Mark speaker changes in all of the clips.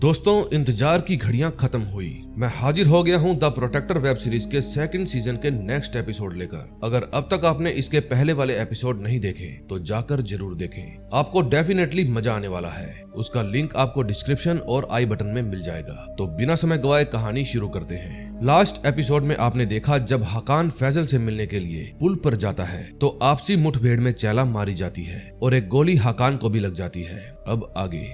Speaker 1: दोस्तों, इंतजार की घड़ियां खत्म हुई। मैं हाजिर हो गया हूं द प्रोटेक्टर वेब सीरीज के सेकंड सीजन के नेक्स्ट एपिसोड लेकर। अगर अब तक आपने इसके पहले वाले एपिसोड नहीं देखे तो जाकर जरूर देखें। आपको डेफिनेटली मजा आने वाला है। उसका लिंक आपको डिस्क्रिप्शन और आई बटन में मिल जाएगा। तो बिना समय गवाए कहानी शुरू करते हैं। लास्ट एपिसोड में आपने देखा जब हकान फैजल से मिलने के लिए पुल पर जाता है तो आपसी मुठभेड़ में चैला मारी जाती है और एक गोली हकान को भी लग जाती है। अब आगे।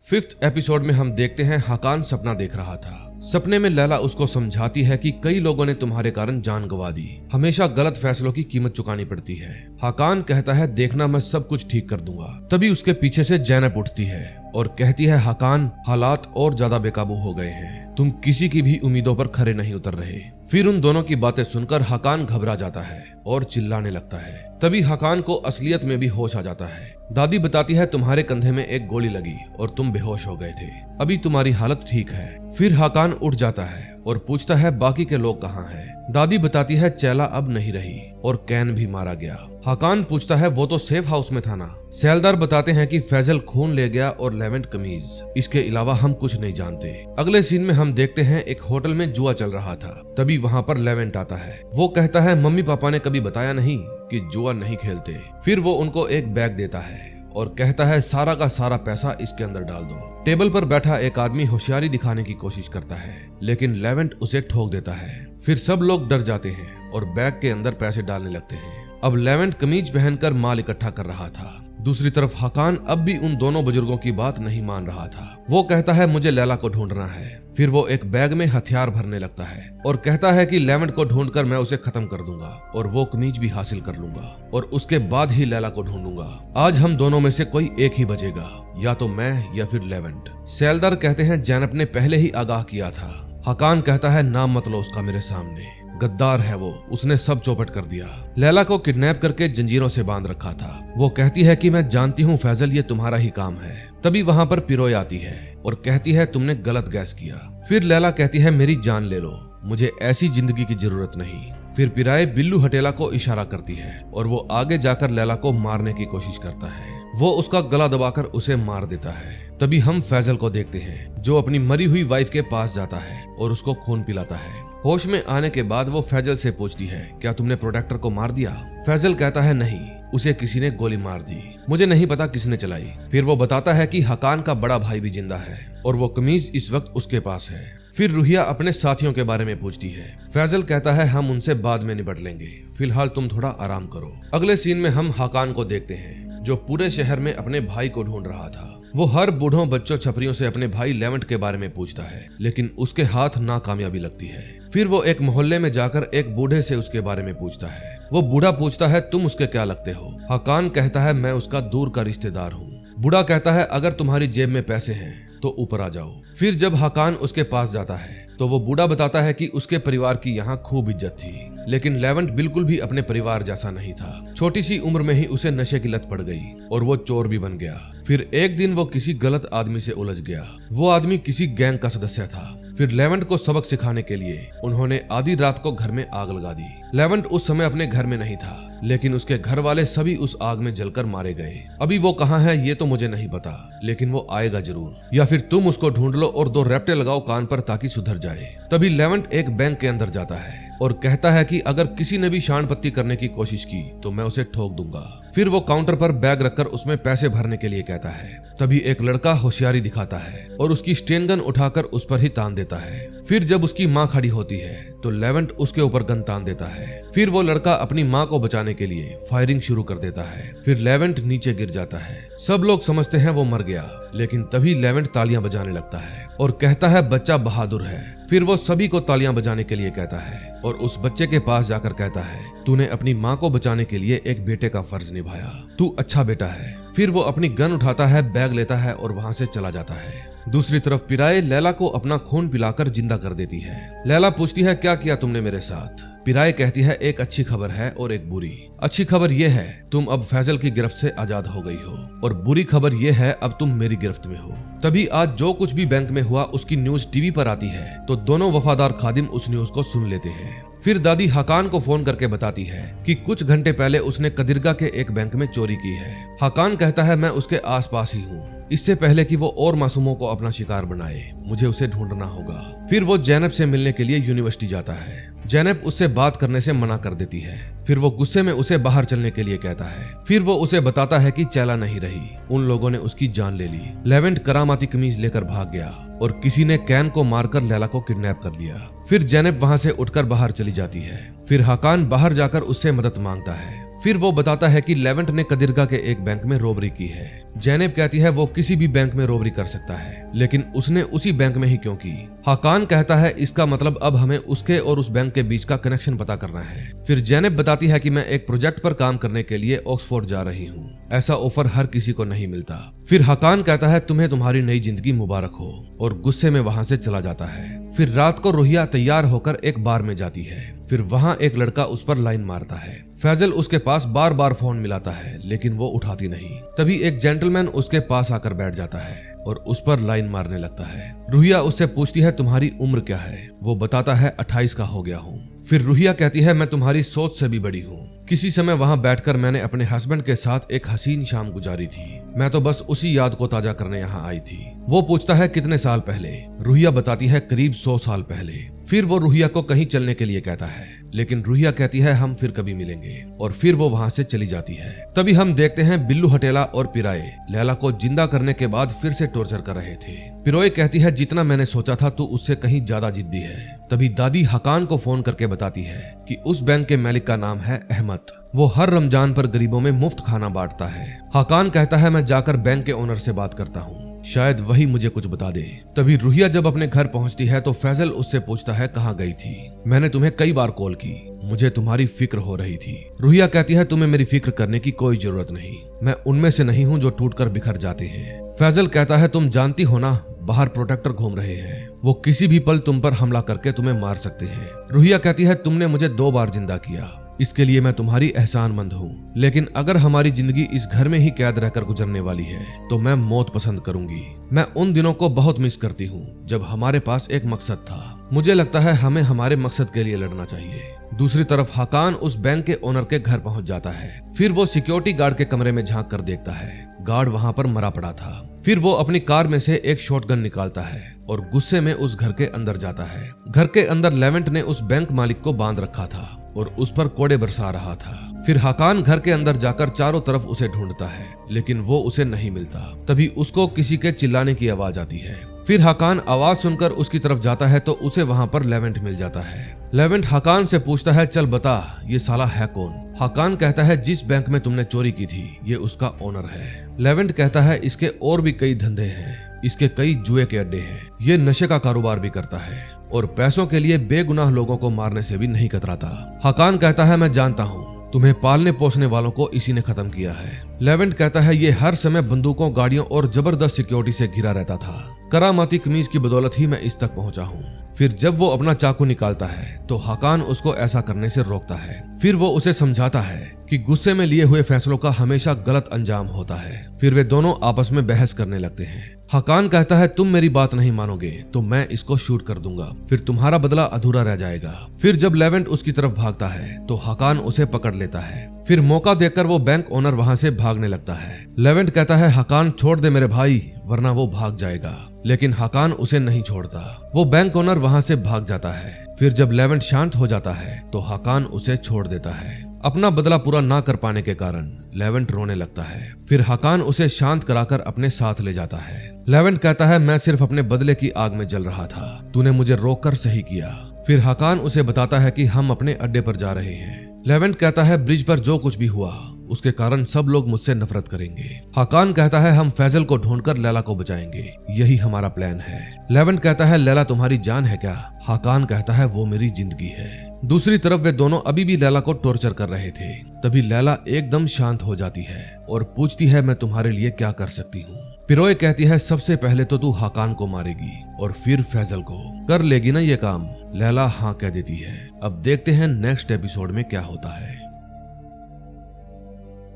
Speaker 1: फिफ्थ एपिसोड में हम देखते हैं हकान सपना देख रहा था। सपने में लैला उसको समझाती है कि कई लोगों ने तुम्हारे कारण जान गंवा दी। हमेशा गलत फैसलों की कीमत चुकानी पड़ती है। हकान कहता है देखना मैं सब कुछ ठीक कर दूंगा। तभी उसके पीछे से जैनब उठती है और कहती है हकान, हालात और ज्यादा बेकाबू हो गए हैं। तुम किसी की भी उम्मीदों पर खरे नहीं उतर रहे। फिर उन दोनों की बातें सुनकर हकान घबरा जाता है और चिल्लाने लगता है। तभी हकान को असलियत में भी होश आ जाता है। दादी बताती है तुम्हारे कंधे में एक गोली लगी और तुम बेहोश हो गए थे। अभी तुम्हारी हालत ठीक है। फिर हकान उठ जाता है और पूछता है बाकी के लोग कहाँ हैं। दादी बताती है चैला अब नहीं रही और कैन भी मारा गया। हकान पूछता है वो तो सेफ हाउस में था ना। सैलदार बताते हैं कि फैजल खून ले गया और लेवेंट कमीज। इसके अलावा हम कुछ नहीं जानते। अगले सीन में हम देखते हैं एक होटल में जुआ चल रहा था। तभी वहाँ पर लेवेंट आता है। वो कहता है मम्मी पापा ने कभी बताया नहीं कि जुआ नहीं खेलते। फिर वो उनको एक बैग देता है और कहता है सारा का सारा पैसा इसके अंदर डाल दो। टेबल पर बैठा एक आदमी होशियारी दिखाने की कोशिश करता है लेकिन लेवेंट उसे ठोक देता है। फिर सब लोग डर जाते हैं और बैग के अंदर पैसे डालने लगते हैं। अब लेवेंट कमीज पहनकर माल इकट्ठा कर रहा था। दूसरी तरफ हकान अब भी उन दोनों बुजुर्गों की बात नहीं मान रहा था। वो कहता है मुझे लैला को ढूंढना है। फिर वो एक बैग में हथियार भरने लगता है और कहता है कि लेवेंट को ढूंढकर मैं उसे खत्म कर दूंगा और वो कमीज भी हासिल कर लूंगा और उसके बाद ही लैला को ढूंढूंगा। आज हम दोनों में से कोई एक ही बचेगा, या तो मैं या फिर लेवेंट। सैलदार कहते हैं जैनब ने पहले ही आगाह किया था। हकान कहता है नाम मत लो उसका मेरे सामने, गद्दार है वो, उसने सब चौपट कर दिया। लैला को किडनैप करके जंजीरों से बांध रखा था। वो कहती है कि मैं जानती हूँ फैजल ये तुम्हारा ही काम है। तभी वहाँ पर पिरोय आती है और कहती है तुमने गलत गैस किया। फिर लैला कहती है मेरी जान ले लो, मुझे ऐसी जिंदगी की जरूरत नहीं। फिर पिराए बिल्लू हटेला को इशारा करती है और वो आगे जाकर लैला को मारने की कोशिश करता है। वो उसका गला दबाकर उसे मार देता है। तभी हम फैजल को देखते हैं जो अपनी मरी हुई वाइफ के पास जाता है और उसको खून पिलाता है। होश में आने के बाद वो फैजल से पूछती है क्या तुमने प्रोटेक्टर को मार दिया। फैजल कहता है नहीं, उसे किसी ने गोली मार दी, मुझे नहीं पता किसने चलाई। फिर वो बताता है कि हकान का बड़ा भाई भी जिंदा है और वो कमीज इस वक्त उसके पास है। फिर रुहिया अपने साथियों के बारे में पूछती है। फैजल कहता है हम उनसे बाद में निपट लेंगे, फिलहाल तुम थोड़ा आराम करो। अगले सीन में हम हकान को देखते हैं जो पूरे शहर में अपने भाई को ढूंढ रहा था। वो हर बूढ़ों बच्चों छपरियों से अपने भाई लेवेंट के बारे में पूछता है लेकिन उसके हाथ नाकामयाबी लगती है। फिर वो एक मोहल्ले में जाकर एक बूढ़े से उसके बारे में पूछता है। वो बूढ़ा पूछता है तुम उसके क्या लगते हो। हकान कहता है मैं उसका दूर का रिश्तेदार हूँ। बूढ़ा कहता है अगर तुम्हारी जेब में पैसे हैं तो ऊपर आ जाओ। फिर जब हकान उसके पास जाता है तो वो बूढ़ा बताता है कि उसके परिवार की यहाँ खूब इज्जत थी लेकिन लेवेंट बिल्कुल भी अपने परिवार जैसा नहीं था। छोटी सी उम्र में ही उसे नशे की लत पड़ गई और वो चोर भी बन गया। फिर एक दिन वो किसी गलत आदमी से उलझ गया। वो आदमी किसी गैंग का सदस्य था। फिर लेवेंट को सबक सिखाने के लिए उन्होंने आधी रात को घर में आग लगा दी। लेवेंट उस समय अपने घर में नहीं था लेकिन उसके घर वाले सभी उस आग में जलकर मारे गए। अभी वो कहाँ है ये तो मुझे नहीं पता लेकिन वो आएगा जरूर, या फिर तुम उसको ढूंढ लो और 2 रैप्टे लगाओ कान पर ताकि सुधर जाए। तभी लेवेंट एक बैंक के अंदर जाता है और कहता है कि अगर किसी ने भी शानपत्ती करने की कोशिश की तो मैं उसे ठोक दूंगा। फिर वो काउंटर पर बैग रखकर उसमें पैसे भरने के लिए कहता है। तभी एक लड़का होशियारी दिखाता है और उसकी स्टेन गन उठाकर उस पर ही तान देता है। फिर जब उसकी माँ खड़ी होती है तो लेवेंट उसके ऊपर गन तान देता है। फिर वो लड़का अपनी माँ को बचाने के लिए फायरिंग शुरू कर देता है। फिर लेवेंट नीचे गिर जाता है। सब लोग समझते हैं वो मर गया लेकिन तभी लेवेंट तालियां बजाने लगता है और कहता है बच्चा बहादुर है। फिर वो सभी को तालियां बजाने के लिए कहता है और उस बच्चे के पास जाकर कहता है तूने अपनी माँ को बचाने के लिए एक बेटे का फर्ज निभाया, तू अच्छा बेटा है। फिर वो अपनी गन उठाता है, बैग लेता है और वहाँ से चला जाता है। दूसरी तरफ पिराए लैला को अपना खून पिलाकर जिंदा कर देती है। लैला पूछती है क्या किया तुमने मेरे साथ। पिराए कहती है एक अच्छी खबर है और एक बुरी। अच्छी खबर यह है तुम अब फैजल की गिरफ्त से आजाद हो गई हो, और बुरी खबर यह है अब तुम मेरी गिरफ्त में हो। तभी आज जो कुछ भी बैंक में हुआ उसकी न्यूज टीवी पर आती है तो दोनों वफादार खादिम उस न्यूज को सुन लेते हैं। फिर दादी हकान को फोन करके बताती है कि कुछ घंटे पहले उसने कदीरगा के एक बैंक में चोरी की है। हकान कहता है मैं उसके आसपास ही हूँ, इससे पहले कि वो और मासूमों को अपना शिकार बनाए मुझे उसे ढूंढना होगा। फिर वो जैनब से मिलने के लिए यूनिवर्सिटी जाता है। जैनब उससे बात करने से मना कर देती है। फिर वो गुस्से में उसे बाहर चलने के लिए कहता है। फिर वो उसे बताता है कि चैला नहीं रही, उन लोगों ने उसकी जान ले ली। लेवेंट करामाती कमीज लेकर भाग गया और किसी ने कैन को मारकर लैला को किडनैप कर लिया। फिर जैनब वहां से उठकर बाहर चली जाती है। फिर हकान बाहर जाकर उससे मदद मांगता है। फिर वो बताता है कि लेवेंट ने कदीरगा के एक बैंक में रोबरी की है। जैनब कहती है वो किसी भी बैंक में रोबरी कर सकता है, लेकिन उसने उसी बैंक में ही क्यों की। हकान कहता है इसका मतलब अब हमें उसके और उस बैंक के बीच का कनेक्शन पता करना है। फिर जैनब बताती है कि मैं एक प्रोजेक्ट पर काम करने के लिए ऑक्सफोर्ड जा रही हूँ, ऐसा ऑफर हर किसी को नहीं मिलता। फिर हकान कहता है तुम्हें तुम्हारी नई जिंदगी मुबारक हो, और गुस्से में वहां से चला जाता है। फिर रात को रुहिया तैयार होकर एक बार में जाती है। फिर वहां एक लड़का उस पर लाइन मारता है। फैजल उसके पास बार बार फोन मिलाता है लेकिन वो उठाती नहीं। तभी एक जेंटलमैन उसके पास आकर बैठ जाता है और उस पर लाइन मारने लगता है। रुहिया उससे पूछती है तुम्हारी उम्र क्या है। वो बताता है 28 का हो गया हूँ। फिर रुहिया कहती है मैं तुम्हारी सोच से भी बड़ी हूँ। किसी समय वहां बैठकर मैंने अपने हस्बैंड के साथ एक हसीन शाम गुजारी थी। मैं तो बस उसी याद को ताजा करने यहाँ आई थी। वो पूछता है कितने साल पहले। रुहिया बताती है करीब 100 साल पहले। फिर वो रुहिया को कहीं चलने के लिए कहता है, लेकिन रुहिया कहती है हम फिर कभी मिलेंगे, और फिर वो वहां से चली जाती है। तभी हम देखते हैं बिल्लू हटेला और पिराए लैला को जिंदा करने के बाद फिर से टॉर्चर कर रहे थे। पिरोए कहती है जितना मैंने सोचा था तू उससे कहीं ज्यादा जिद्दी है। तभी दादी हकान को फोन करके बताती है कि उस बैंक के मालिक का नाम है अहमद। वो हर रमजान पर गरीबों में मुफ्त खाना बांटता है। हकान कहता है मैं जाकर बैंक के ओनर से बात करता हूँ, शायद वही मुझे कुछ बता दे। तभी रुहिया जब अपने घर पहुंचती है तो फैजल उससे पूछता है कहाँ गई थी। मैंने तुम्हें कई बार कॉल की, मुझे तुम्हारी फिक्र हो रही थी। रुहिया कहती है तुम्हें मेरी फिक्र करने की कोई जरूरत नहीं, मैं उनमें से नहीं हूँ जो टूटकर बिखर जाते हैं। फैजल कहता है तुम जानती हो ना बाहर प्रोटेक्टर घूम रहे हैं, वो किसी भी पल तुम पर हमला करके तुम्हें मार सकते हैं। रुहिया कहती है तुमने मुझे 2 बार जिंदा किया, इसके लिए मैं तुम्हारी एहसानमंद हूँ, लेकिन अगर हमारी जिंदगी इस घर में ही कैद रहकर गुजरने वाली है तो मैं मौत पसंद करूंगी। मैं उन दिनों को बहुत मिस करती हूँ जब हमारे पास एक मकसद था। मुझे लगता है हमें हमारे मकसद के लिए लड़ना चाहिए। दूसरी तरफ हकान उस बैंक के ओनर के घर पहुंच जाता है। फिर वो सिक्योरिटी गार्ड के कमरे में झांक कर देखता है, गार्ड वहां पर मरा पड़ा था। फिर वो अपनी कार में से एक शॉटगन निकालता है और गुस्से में उस घर के अंदर जाता है। घर के अंदर लेवेंट ने उस बैंक मालिक को बांध रखा था और उस पर कोड़े बरसा रहा था। फिर हकान घर के अंदर जाकर चारों तरफ उसे ढूंढता है, लेकिन वो उसे नहीं मिलता। तभी उसको किसी के चिल्लाने की आवाज आती है। फिर हकान आवाज सुनकर उसकी तरफ जाता है तो उसे वहां पर लेवेंट मिल जाता है। लेवेंट हकान से पूछता है चल बता ये साला है कौन। हकान कहता है जिस बैंक में तुमने चोरी की थी ये उसका ओनर है। लेवेंट कहता है इसके और भी कई धंधे हैं, इसके कई जुए के अड्डे हैं, ये नशे का कारोबार भी करता है और पैसों के लिए बेगुनाह लोगों को मारने से भी नहीं कतराता। हकान कहता है मैं जानता हूँ तुम्हें पालने पोसने वालों को इसी ने खत्म किया है। लेवेंट कहता है ये हर समय बंदूकों, गाड़ियों और जबरदस्त सिक्योरिटी से घिरा रहता था। करामाती कमीज की बदौलत ही मैं इस तक पहुंचा हूँ। फिर जब वो अपना चाकू निकालता है तो हकान उसको ऐसा करने से रोकता है। फिर वो उसे समझाता है कि गुस्से में लिए हुए फैसलों का हमेशा गलत अंजाम होता है। फिर वे दोनों आपस में बहस करने लगते हैं। हकान कहता है तुम मेरी बात नहीं मानोगे तो मैं इसको शूट कर दूंगा, फिर तुम्हारा बदला अधूरा रह जाएगा। फिर जब लेवेंट उसकी तरफ भागता है तो हकान उसे पकड़ लेता है। फिर मौका देखकर वो बैंक ओनर वहां से भागने लगता है। लेवेंट कहता है हकान छोड़ दे मेरे भाई वरना वो भाग जाएगा, लेकिन हकान उसे नहीं छोड़ता। वो बैंक ओनर वहां से भाग जाता है। फिर जब लेवेंट शांत हो जाता है तो हकान उसे छोड़ देता है। अपना बदला पूरा ना कर पाने के कारण लेवेंट रोने लगता है। फिर हकान उसे शांत कराकर अपने साथ ले जाता है। लेवेंट कहता है मैं सिर्फ अपने बदले की आग में जल रहा था, तूने मुझे रोककर सही किया। फिर हकान उसे बताता है कि हम अपने अड्डे पर जा रहे हैं। लेवेंट कहता है ब्रिज पर जो कुछ भी हुआ उसके कारण सब लोग मुझसे नफरत करेंगे। हकान कहता है हम फैजल को ढूंढकर लैला को बचाएंगे, यही हमारा प्लान है। लेवेंट कहता है लैला तुम्हारी जान है क्या? हकान कहता है वो मेरी जिंदगी है। दूसरी तरफ वे दोनों अभी भी लैला को टॉर्चर कर रहे थे। तभी लैला एकदम शांत हो जाती है और पूछती है मैं तुम्हारे लिए क्या कर सकती हूँ। पिरोए कहती है सबसे पहले तो तू हकान को मारेगी और फिर फैजल को। कर लेगी ना ये काम? लैला हाँ कह देती है। अब देखते हैं नेक्स्ट एपिसोड में क्या होता है।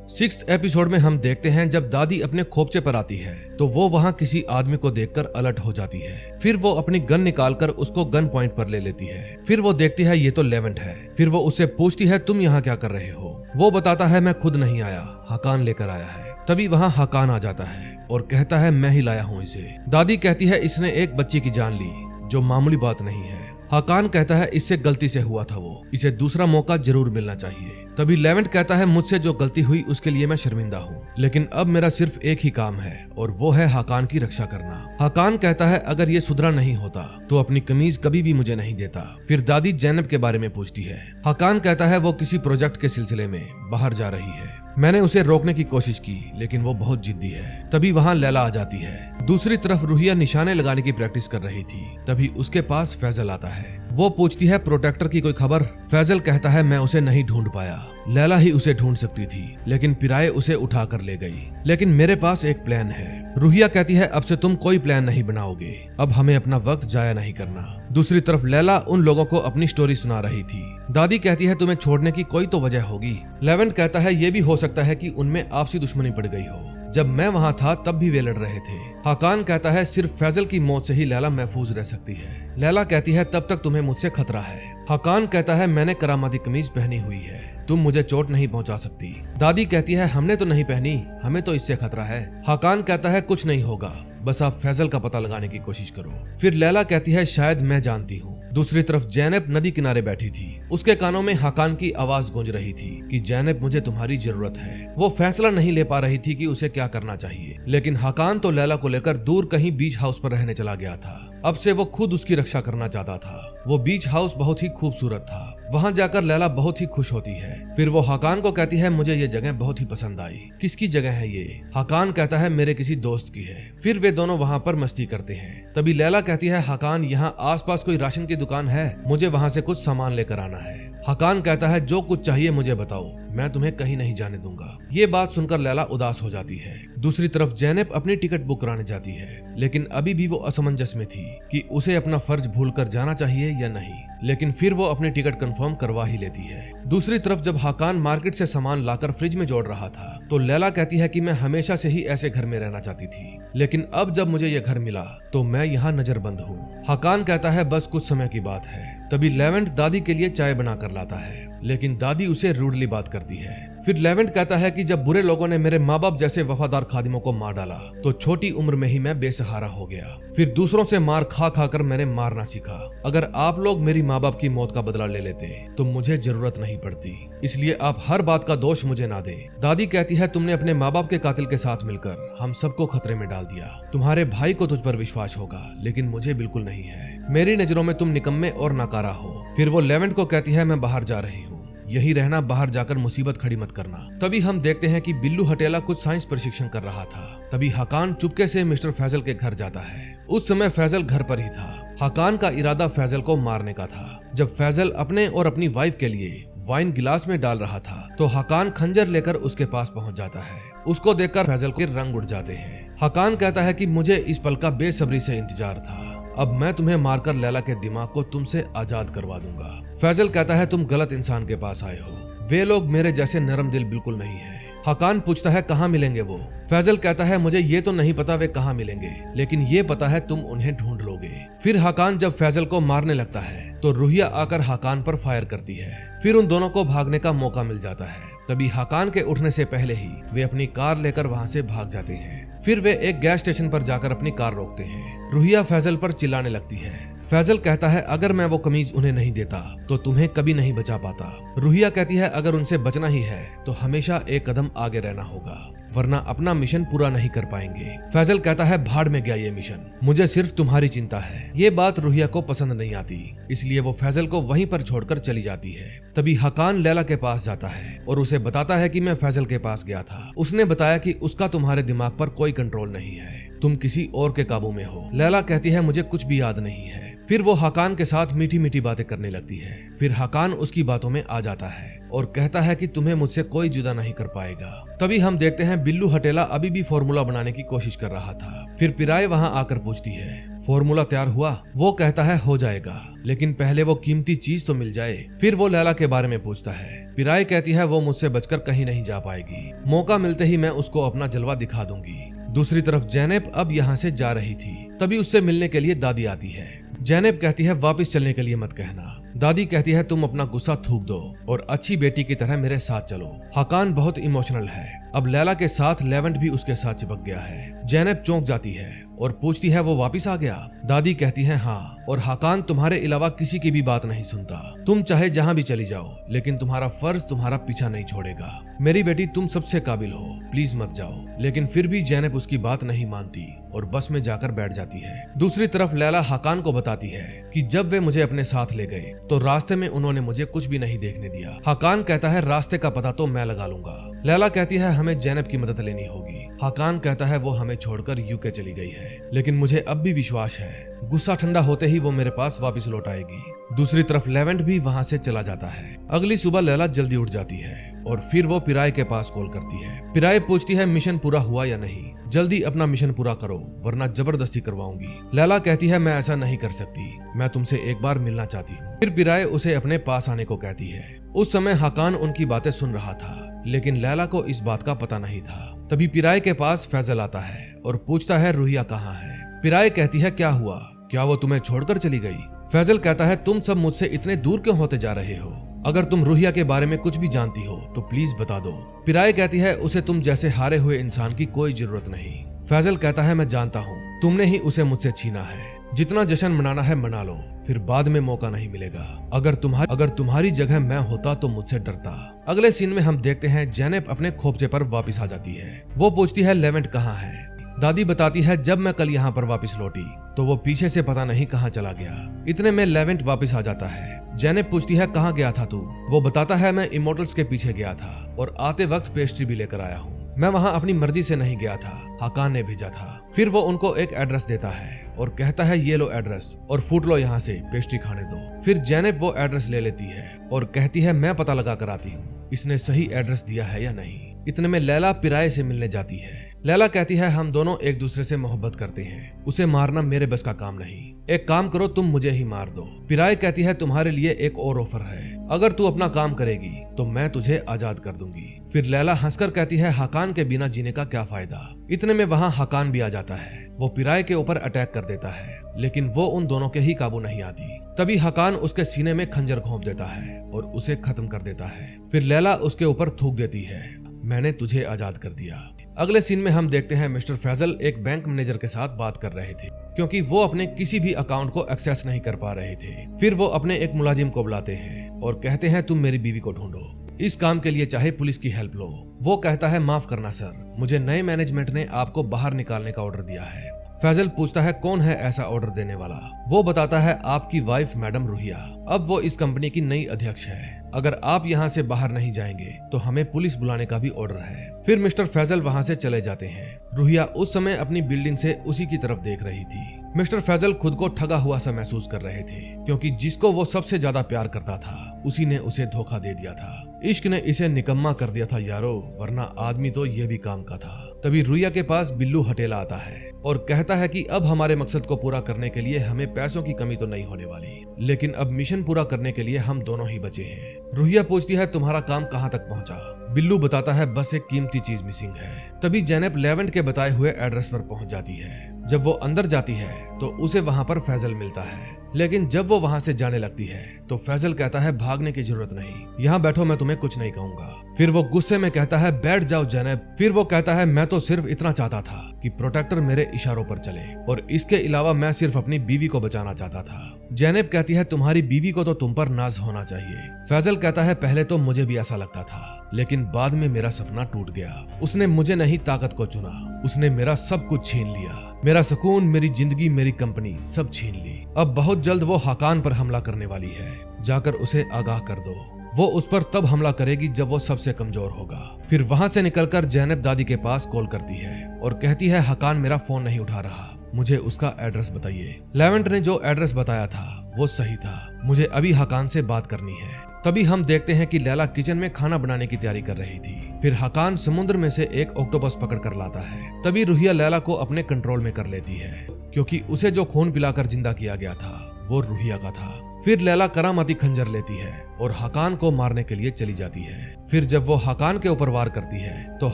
Speaker 1: 6th एपिसोड में हम देखते हैं जब दादी अपने खोपचे पर आती है तो वो वहाँ किसी आदमी को देखकर अलर्ट हो जाती है। फिर वो अपनी गन निकालकर उसको गन पॉइंट पर ले लेती है। फिर वो देखती है ये तो लेवेंट है। फिर वो उससे पूछती है तुम यहाँ क्या कर रहे हो। वो बताता है मैं खुद नहीं आया, हकान लेकर आया है। तभी वहाँ हकान आ जाता है और कहता है मैं ही लाया हूँ इसे। दादी कहती है इसने एक बच्ची की जान ली, जो मामूली बात नहीं है। हकान कहता है इससे गलती से हुआ था वो, इसे दूसरा मौका जरूर मिलना चाहिए। तभी लेवेंट कहता है मुझसे जो गलती हुई उसके लिए मैं शर्मिंदा हूँ, लेकिन अब मेरा सिर्फ एक ही काम है और वो है हकान की रक्षा करना। हकान कहता है अगर ये सुधरा नहीं होता तो अपनी कमीज कभी भी मुझे नहीं देता। फिर दादी जैनब के बारे में पूछती है। हकान कहता है वो किसी प्रोजेक्ट के सिलसिले में बाहर जा रही है। मैंने उसे रोकने की कोशिश की लेकिन वो बहुत जिद्दी है। तभी वहाँ लैला आ जाती है। दूसरी तरफ रूहिया निशाने लगाने की प्रैक्टिस कर रही थी। तभी उसके पास फैजल आता है। वो पूछती है प्रोटेक्टर की कोई खबर। फैजल कहता है मैं उसे नहीं ढूंढ पाया, लैला ही उसे ढूंढ सकती थी, लेकिन पिराए उसे उठा कर ले गई। लेकिन मेरे पास एक प्लान है। रूहिया कहती है अब से तुम कोई प्लान नहीं बनाओगे, अब हमें अपना वक्त जाया नहीं करना। दूसरी तरफ लैला उन लोगों को अपनी स्टोरी सुना रही थी। दादी कहती है तुम्हें छोड़ने की कोई तो वजह होगी। लेवेंट कहता है ये भी हो सकता है कि उनमें आपसी दुश्मनी पड़ गई हो, जब मैं वहाँ था तब भी वे लड़ रहे थे। हकान कहता है सिर्फ फैजल की मौत से ही लैला महफूज रह सकती है। लैला कहती है तब तक तुम्हें मुझसे खतरा है। हकान कहता है मैंने करामाती कमीज पहनी हुई है, तुम मुझे चोट नहीं पहुंचा सकती। दादी कहती है हमने तो नहीं पहनी, हमें तो इससे खतरा है। हकान कहता है कुछ नहीं होगा, बस आप फैजल का पता लगाने की कोशिश करो। फिर लैला कहती है शायद मैं जानती हूँ। दूसरी तरफ जैनब नदी किनारे बैठी थी। उसके कानों में हकान की आवाज गूंज रही थी कि जैनब मुझे तुम्हारी जरूरत है। वो फैसला नहीं ले पा रही थी कि उसे क्या करना चाहिए, लेकिन हकान तो लैला को लेकर दूर कहीं बीच हाउस पर रहने चला गया था। अब से वो खुद उसकी रक्षा करना चाहता था। वो बीच हाउस बहुत ही खूबसूरत था। वहाँ जाकर लैला बहुत ही खुश होती है। फिर वो हकान को कहती है मुझे ये जगह बहुत ही पसंद आई। किसकी जगह है ये? हकान कहता है मेरे किसी दोस्त की है। फिर वे दोनों वहाँ पर मस्ती करते हैं। तभी लैला कहती है हकान यहाँ आसपास कोई राशन की दुकान है, मुझे वहाँ से कुछ सामान लेकर आना है। हकान कहता है जो कुछ चाहिए मुझे बताओ, मैं तुम्हें कहीं नहीं जाने दूंगा। ये बात सुनकर लैला उदास हो जाती है। दूसरी तरफ जैनब अपनी टिकट बुक कराने जाती है, लेकिन अभी भी वो असमंजस में थी कि उसे अपना फर्ज भूलकर जाना चाहिए या नहीं, लेकिन फिर वो अपनी टिकट कंफर्म करवा ही लेती है। दूसरी तरफ जब हकान मार्केट से सामान लाकर फ्रिज में जोड़ रहा था तो लैला कहती है कि मैं हमेशा से ही ऐसे घर में रहना चाहती थी, लेकिन अब जब मुझे ये घर मिला तो मैं यहाँ नजरबंद हूँ। हकान कहता है बस कुछ समय की बात है। तभी लेवेंट दादी के लिए चाय बनाकर लाता है, लेकिन दादी उसे रूडली बात करती है। फिर लेवेंट कहता है कि जब बुरे लोगों ने मेरे माँ बाप जैसे वफादार खादिमों को मार डाला तो छोटी उम्र में ही मैं बेसहारा हो गया। फिर दूसरों से मार खा खा कर मैंने मारना सीखा। अगर आप लोग मेरी माँ बाप की मौत का बदला ले लेते तो मुझे जरूरत नहीं पड़ती, इसलिए आप हर बात का दोष मुझे ना दे। दादी कहती है तुमने अपने माँ बाप के कातिल के साथ मिलकर हम सबको खतरे में डाल दिया। तुम्हारे भाई को तुझ पर विश्वास होगा, लेकिन मुझे बिल्कुल नहीं है। मेरी नजरों में तुम निकम्मे और नाकारा हो। फिर वो लेवेंट को कहती है मैं बाहर जा रही हूँ, यही रहना, बाहर जाकर मुसीबत खड़ी मत करना। तभी हम देखते हैं कि बिल्लू हटेला कुछ साइंस प्रशिक्षण कर रहा था। तभी हकान चुपके से मिस्टर फैजल के घर जाता है। उस समय फैजल घर पर ही था। हकान का इरादा फैजल को मारने का था। जब फैजल अपने और अपनी वाइफ के लिए वाइन गिलास में डाल रहा था तो हकान खंजर लेकर उसके पास पहुंच जाता है। उसको देखकर फैजल के रंग उड़ जाते हैं। हकान कहता है कि मुझे इस पल का बेसब्री से इंतजार था। अब मैं तुम्हें मारकर लैला के दिमाग को तुमसे आजाद करवा दूंगा। फैजल कहता है तुम गलत इंसान के पास आए हो, वे लोग मेरे जैसे नरम दिल बिल्कुल नहीं है। हकान पूछता है कहाँ मिलेंगे वो? फैजल कहता है मुझे ये तो नहीं पता वे कहाँ मिलेंगे, लेकिन ये पता है तुम उन्हें ढूंढ लोगे। फिर हकान जब फैजल को मारने लगता है तो रूहिया आकर हकान पर फायर करती है। फिर उन दोनों को भागने का मौका मिल जाता है। तभी हकान के उठने से पहले ही वे अपनी कार लेकर वहाँ से भाग जाते हैं। फिर वे एक गैस स्टेशन पर जाकर अपनी कार रोकते हैं। रूहिया फैजल पर चिल्लाने लगती है। फैजल कहता है अगर मैं वो कमीज उन्हें नहीं देता तो तुम्हें कभी नहीं बचा पाता। रूहिया कहती है अगर उनसे बचना ही है तो हमेशा एक कदम आगे रहना होगा, वरना अपना मिशन पूरा नहीं कर पाएंगे। फैजल कहता है भाड़ में गया ये मिशन, मुझे सिर्फ तुम्हारी चिंता है। ये बात रूहिया को पसंद नहीं आती, इसलिए वो फैजल को वहीं पर छोड़कर चली जाती है। तभी हकान लैला के पास जाता है और उसे बताता है कि मैं फैजल के पास गया था। उसने बताया कि उसका तुम्हारे दिमाग पर कोई कंट्रोल नहीं है, तुम किसी और के काबू में हो। लैला कहती है मुझे कुछ भी याद नहीं है। फिर वो हकान के साथ मीठी मीठी बातें करने लगती है। फिर हकान उसकी बातों में आ जाता है और कहता है कि तुम्हें मुझसे कोई जुदा नहीं कर पाएगा। तभी हम देखते हैं बिल्लू हटेला अभी भी फॉर्मूला बनाने की कोशिश कर रहा था। फिर पिराए वहां आकर पूछती है फॉर्मूला तैयार हुआ? वो कहता है हो जाएगा, लेकिन पहले वो कीमती चीज तो मिल जाए। फिर वो लैला के बारे में पूछता है। पिराय कहती है वो मुझसे बचकर कहीं नहीं जा पाएगी, मौका मिलते ही मैं उसको अपना जलवा दिखा दूंगी। दूसरी तरफ जैनब अब यहाँ से जा रही थी, तभी उससे मिलने के लिए दादी आती है। जैनब कहती है वापस चलने के लिए मत कहना। दादी कहती है तुम अपना गुस्सा थूक दो और अच्छी बेटी की तरह मेरे साथ चलो। हकान बहुत इमोशनल है। अब लैला के साथ लेवेंट भी उसके साथ चिपक गया है। जैनब चौंक जाती है और पूछती है वो वापस आ गया? दादी कहती है हाँ, और हकान तुम्हारे अलावा किसी की भी बात नहीं सुनता। तुम चाहे जहाँ भी चली जाओ, लेकिन तुम्हारा फर्ज तुम्हारा पीछा नहीं छोड़ेगा। मेरी बेटी तुम सबसे काबिल हो, प्लीज मत जाओ। लेकिन फिर भी जैनब उसकी बात नहीं मानती और बस में जाकर बैठ जाती है। दूसरी तरफ लैला हकान को बताती है कि जब वे मुझे अपने साथ ले गए तो रास्ते में उन्होंने मुझे कुछ भी नहीं देखने दिया। हकान कहता है रास्ते का पता तो मैं लगा लूंगा। लैला कहती है हमें जैनब की मदद लेनी होगी। हकान कहता है वो हमें छोड़कर यूके चली गई है, लेकिन मुझे अब भी विश्वास है गुस्सा ठंडा होते ही वो मेरे पास वापस लौट आएगी। दूसरी तरफ लेवेंट भी वहाँ से चला जाता है। अगली सुबह लैला जल्दी उठ जाती है और फिर वो पिराय के पास कॉल करती है। पिराय पूछती है मिशन पूरा हुआ या नहीं, जल्दी अपना मिशन पूरा करो वरना जबरदस्ती करवाऊंगी। लैला कहती है मैं ऐसा नहीं कर सकती, मैं तुमसे एक बार मिलना चाहती हूँ। फिर पिराय उसे अपने पास आने को कहती है। उस समय हकान उनकी बातें सुन रहा था, लेकिन लैला को इस बात का पता नहीं था। तभी पिराय के पास फैजल आता है और पूछता है रुहिया कहाँ है। पिराय कहती है क्या हुआ, क्या वो तुम्हें छोड़कर चली गई? फैजल कहता है तुम सब मुझसे इतने दूर क्यों होते जा रहे हो? अगर तुम रुहिया के बारे में कुछ भी जानती हो तो प्लीज बता दो। पिराय कहती है उसे तुम जैसे हारे हुए इंसान की कोई जरूरत नहीं। फैजल कहता है मैं जानता हूँ, तुमने ही उसे मुझसे छीना है। जितना जश्न मनाना है मना लो, फिर बाद में मौका नहीं मिलेगा। अगर तुम्हारी जगह मैं होता तो मुझसे डरता। अगले सीन में हम देखते हैं जैनब अपने खोपचे पर वापस आ जाती है। वो पूछती है लेवेंट कहाँ है? दादी बताती है जब मैं कल यहाँ पर वापस लौटी तो वो पीछे से पता नहीं कहाँ चला गया। इतने में लेवेंट वापस आ जाता है। जैनब पूछती है कहाँ गया था तू? वो बताता है मैं इमोर्टल्स के पीछे गया था और आते वक्त पेस्ट्री भी लेकर आया हूँ। मैं वहाँ अपनी मर्जी से नहीं गया था, हकान ने भेजा था। फिर वो उनको एक एड्रेस देता है और कहता है ये लो एड्रेस और फूट लो यहाँ से, पेस्ट्री खाने दो। फिर जैनब वो एड्रेस ले लेती है और कहती है मैं पता लगा कर आती हूँ इसने सही एड्रेस दिया है या नहीं। इतने में लैला पिराय से मिलने जाती है। लैला कहती है हम दोनों एक दूसरे से मोहब्बत करते हैं, उसे मारना मेरे बस का काम नहीं। एक काम करो तुम मुझे ही मार दो। पिराय कहती है तुम्हारे लिए एक और ऑफर है, अगर तू अपना काम करेगी तो मैं तुझे आजाद कर दूंगी। फिर लैला हंसकर कहती है हकान के बिना जीने का क्या फायदा। इतने में वहाँ हकान भी आ जाता है। वो पिराय के ऊपर अटैक कर देता है, लेकिन वो उन दोनों के ही काबू नहीं आती। तभी हकान उसके सीने में खंजर घोंप देता है और उसे खत्म कर देता है। फिर लैला उसके ऊपर थूक देती है मैंने तुझे आजाद कर दिया। अगले सीन में हम देखते हैं मिस्टर फैजल एक बैंक मैनेजर के साथ बात कर रहे थे, क्योंकि वो अपने किसी भी अकाउंट को एक्सेस नहीं कर पा रहे थे। फिर वो अपने एक मुलाजिम को बुलाते हैं और कहते हैं तुम मेरी बीवी को ढूंढो, इस काम के लिए चाहे पुलिस की हेल्प लो। वो कहता है माफ करना सर, मुझे नए मैनेजमेंट ने आपको बाहर निकालने का ऑर्डर दिया है। फैजल पूछता है कौन है ऐसा ऑर्डर देने वाला? वो बताता है आपकी वाइफ मैडम रुहिया। अब वो इस कंपनी की नई अध्यक्ष है। अगर आप यहाँ से बाहर नहीं जाएंगे तो हमें पुलिस बुलाने का भी ऑर्डर है। फिर मिस्टर फैजल वहाँ से चले जाते हैं। रुहिया उस समय अपनी बिल्डिंग से उसी की तरफ देख रही थी। मिस्टर फैजल खुद को ठगा हुआ सा महसूस कर रहे थे, क्योंकि जिसको वो सबसे ज्यादा प्यार करता था उसी ने उसे धोखा दे दिया था। इश्क ने इसे निकम्मा कर दिया था यारो, वरना आदमी तो ये भी काम का था। तभी रुहिया के पास बिल्लू हटेला आता है और कहता है कि अब हमारे मकसद को पूरा करने के लिए हमें पैसों की कमी तो नहीं होने वाली, लेकिन अब मिशन पूरा करने के लिए हम दोनों ही बचे हैं। रुहिया पूछती है तुम्हारा काम कहाँ तक पहुँचा? बिल्लू बताता है बस एक कीमती चीज मिसिंग है। तभी जैनब लेवेंट के बताए हुए एड्रेस पर पहुंच जाती है। जब वो अंदर जाती है तो उसे वहां पर फैजल मिलता है, लेकिन जब वो वहां से जाने लगती है तो फैजल कहता है भागने की जरूरत नहीं, यहाँ बैठो मैं तुम्हें कुछ नहीं कहूंगा। फिर वो गुस्से में कहता है बैठ जाओ जैनब। फिर वो कहता है मैं तो सिर्फ इतना चाहता था कि प्रोटेक्टर मेरे इशारों पर चले, और इसके अलावा मैं सिर्फ अपनी बीवी को बचाना चाहता था। जैनब कहती है तुम्हारी बीवी को तो तुम पर नाज होना चाहिए। फैजल कहता है पहले तो मुझे भी ऐसा लगता था, लेकिन बाद में मेरा सपना टूट गया। उसने मुझे नहीं ताकत को चुना, उसने मेरा सब कुछ छीन लिया, मेरा सुकून, मेरी जिंदगी, मेरी कंपनी सब छीन ली। अब बहुत जल्द वो हकान पर हमला करने वाली है, जाकर उसे आगाह कर दो। वो उस पर तब हमला करेगी जब वो सबसे कमजोर होगा। फिर वहां से निकलकर जैनब दादी के पास कॉल करती है और कहती है हकान मेरा फोन नहीं उठा रहा, मुझे उसका एड्रेस बताइए। लेवेंट ने जो एड्रेस बताया था वो सही था, मुझे अभी हकान से बात करनी है। तभी हम देखते हैं कि लैला किचन में खाना बनाने की तैयारी कर रही थी। फिर हकान समुद्र में से एक ऑक्टोपस पकड़ कर लाता है। तभी रुहिया लैला को अपने कंट्रोल में कर लेती है। क्योंकि उसे जो खून पिलाकर जिंदा किया गया था वो रुहिया का था। फिर लैला करामाती खंजर लेती है और हकान को मारने के लिए चली जाती है। फिर जब वो हकान के ऊपर वार करती है तो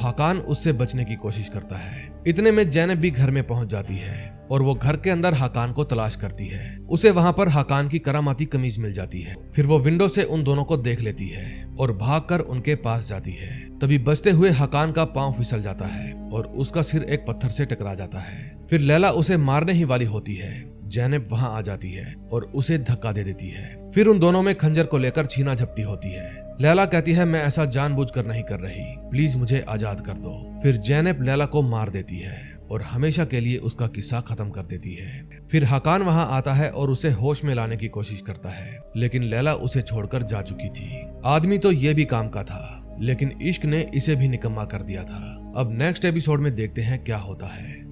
Speaker 1: हकान उससे बचने की कोशिश करता है। इतने में जैनब भी घर में पहुंच जाती है और वो घर के अंदर हकान को तलाश करती है। उसे वहां पर हकान की करामाती कमीज मिल जाती है। फिर वो विंडो से उन दोनों को देख लेती है और भागकर उनके पास जाती है। तभी बचते हुए हकान का पांव फिसल जाता है और उसका सिर एक पत्थर से टकरा जाता है। फिर लैला उसे मारने ही वाली होती है। जैनब वहां आ जाती है और उसे धक्का दे देती है। फिर उन दोनों में खंजर को लेकर छीना झपटी होती है। लैला कहती है मैं ऐसा जानबूझकर नहीं कर रही, प्लीज मुझे आजाद कर दो। फिर जैनब लैला को मार देती है और हमेशा के लिए उसका किस्सा खत्म कर देती है। फिर हकान वहां आता है और उसे होश में लाने की कोशिश करता है, लेकिन लैला उसे छोड़कर जा चुकी थी। आदमी तो ये भी काम का था, लेकिन इश्क ने इसे भी निकम्मा कर दिया था। अब नेक्स्ट एपिसोड में देखते हैं क्या होता है।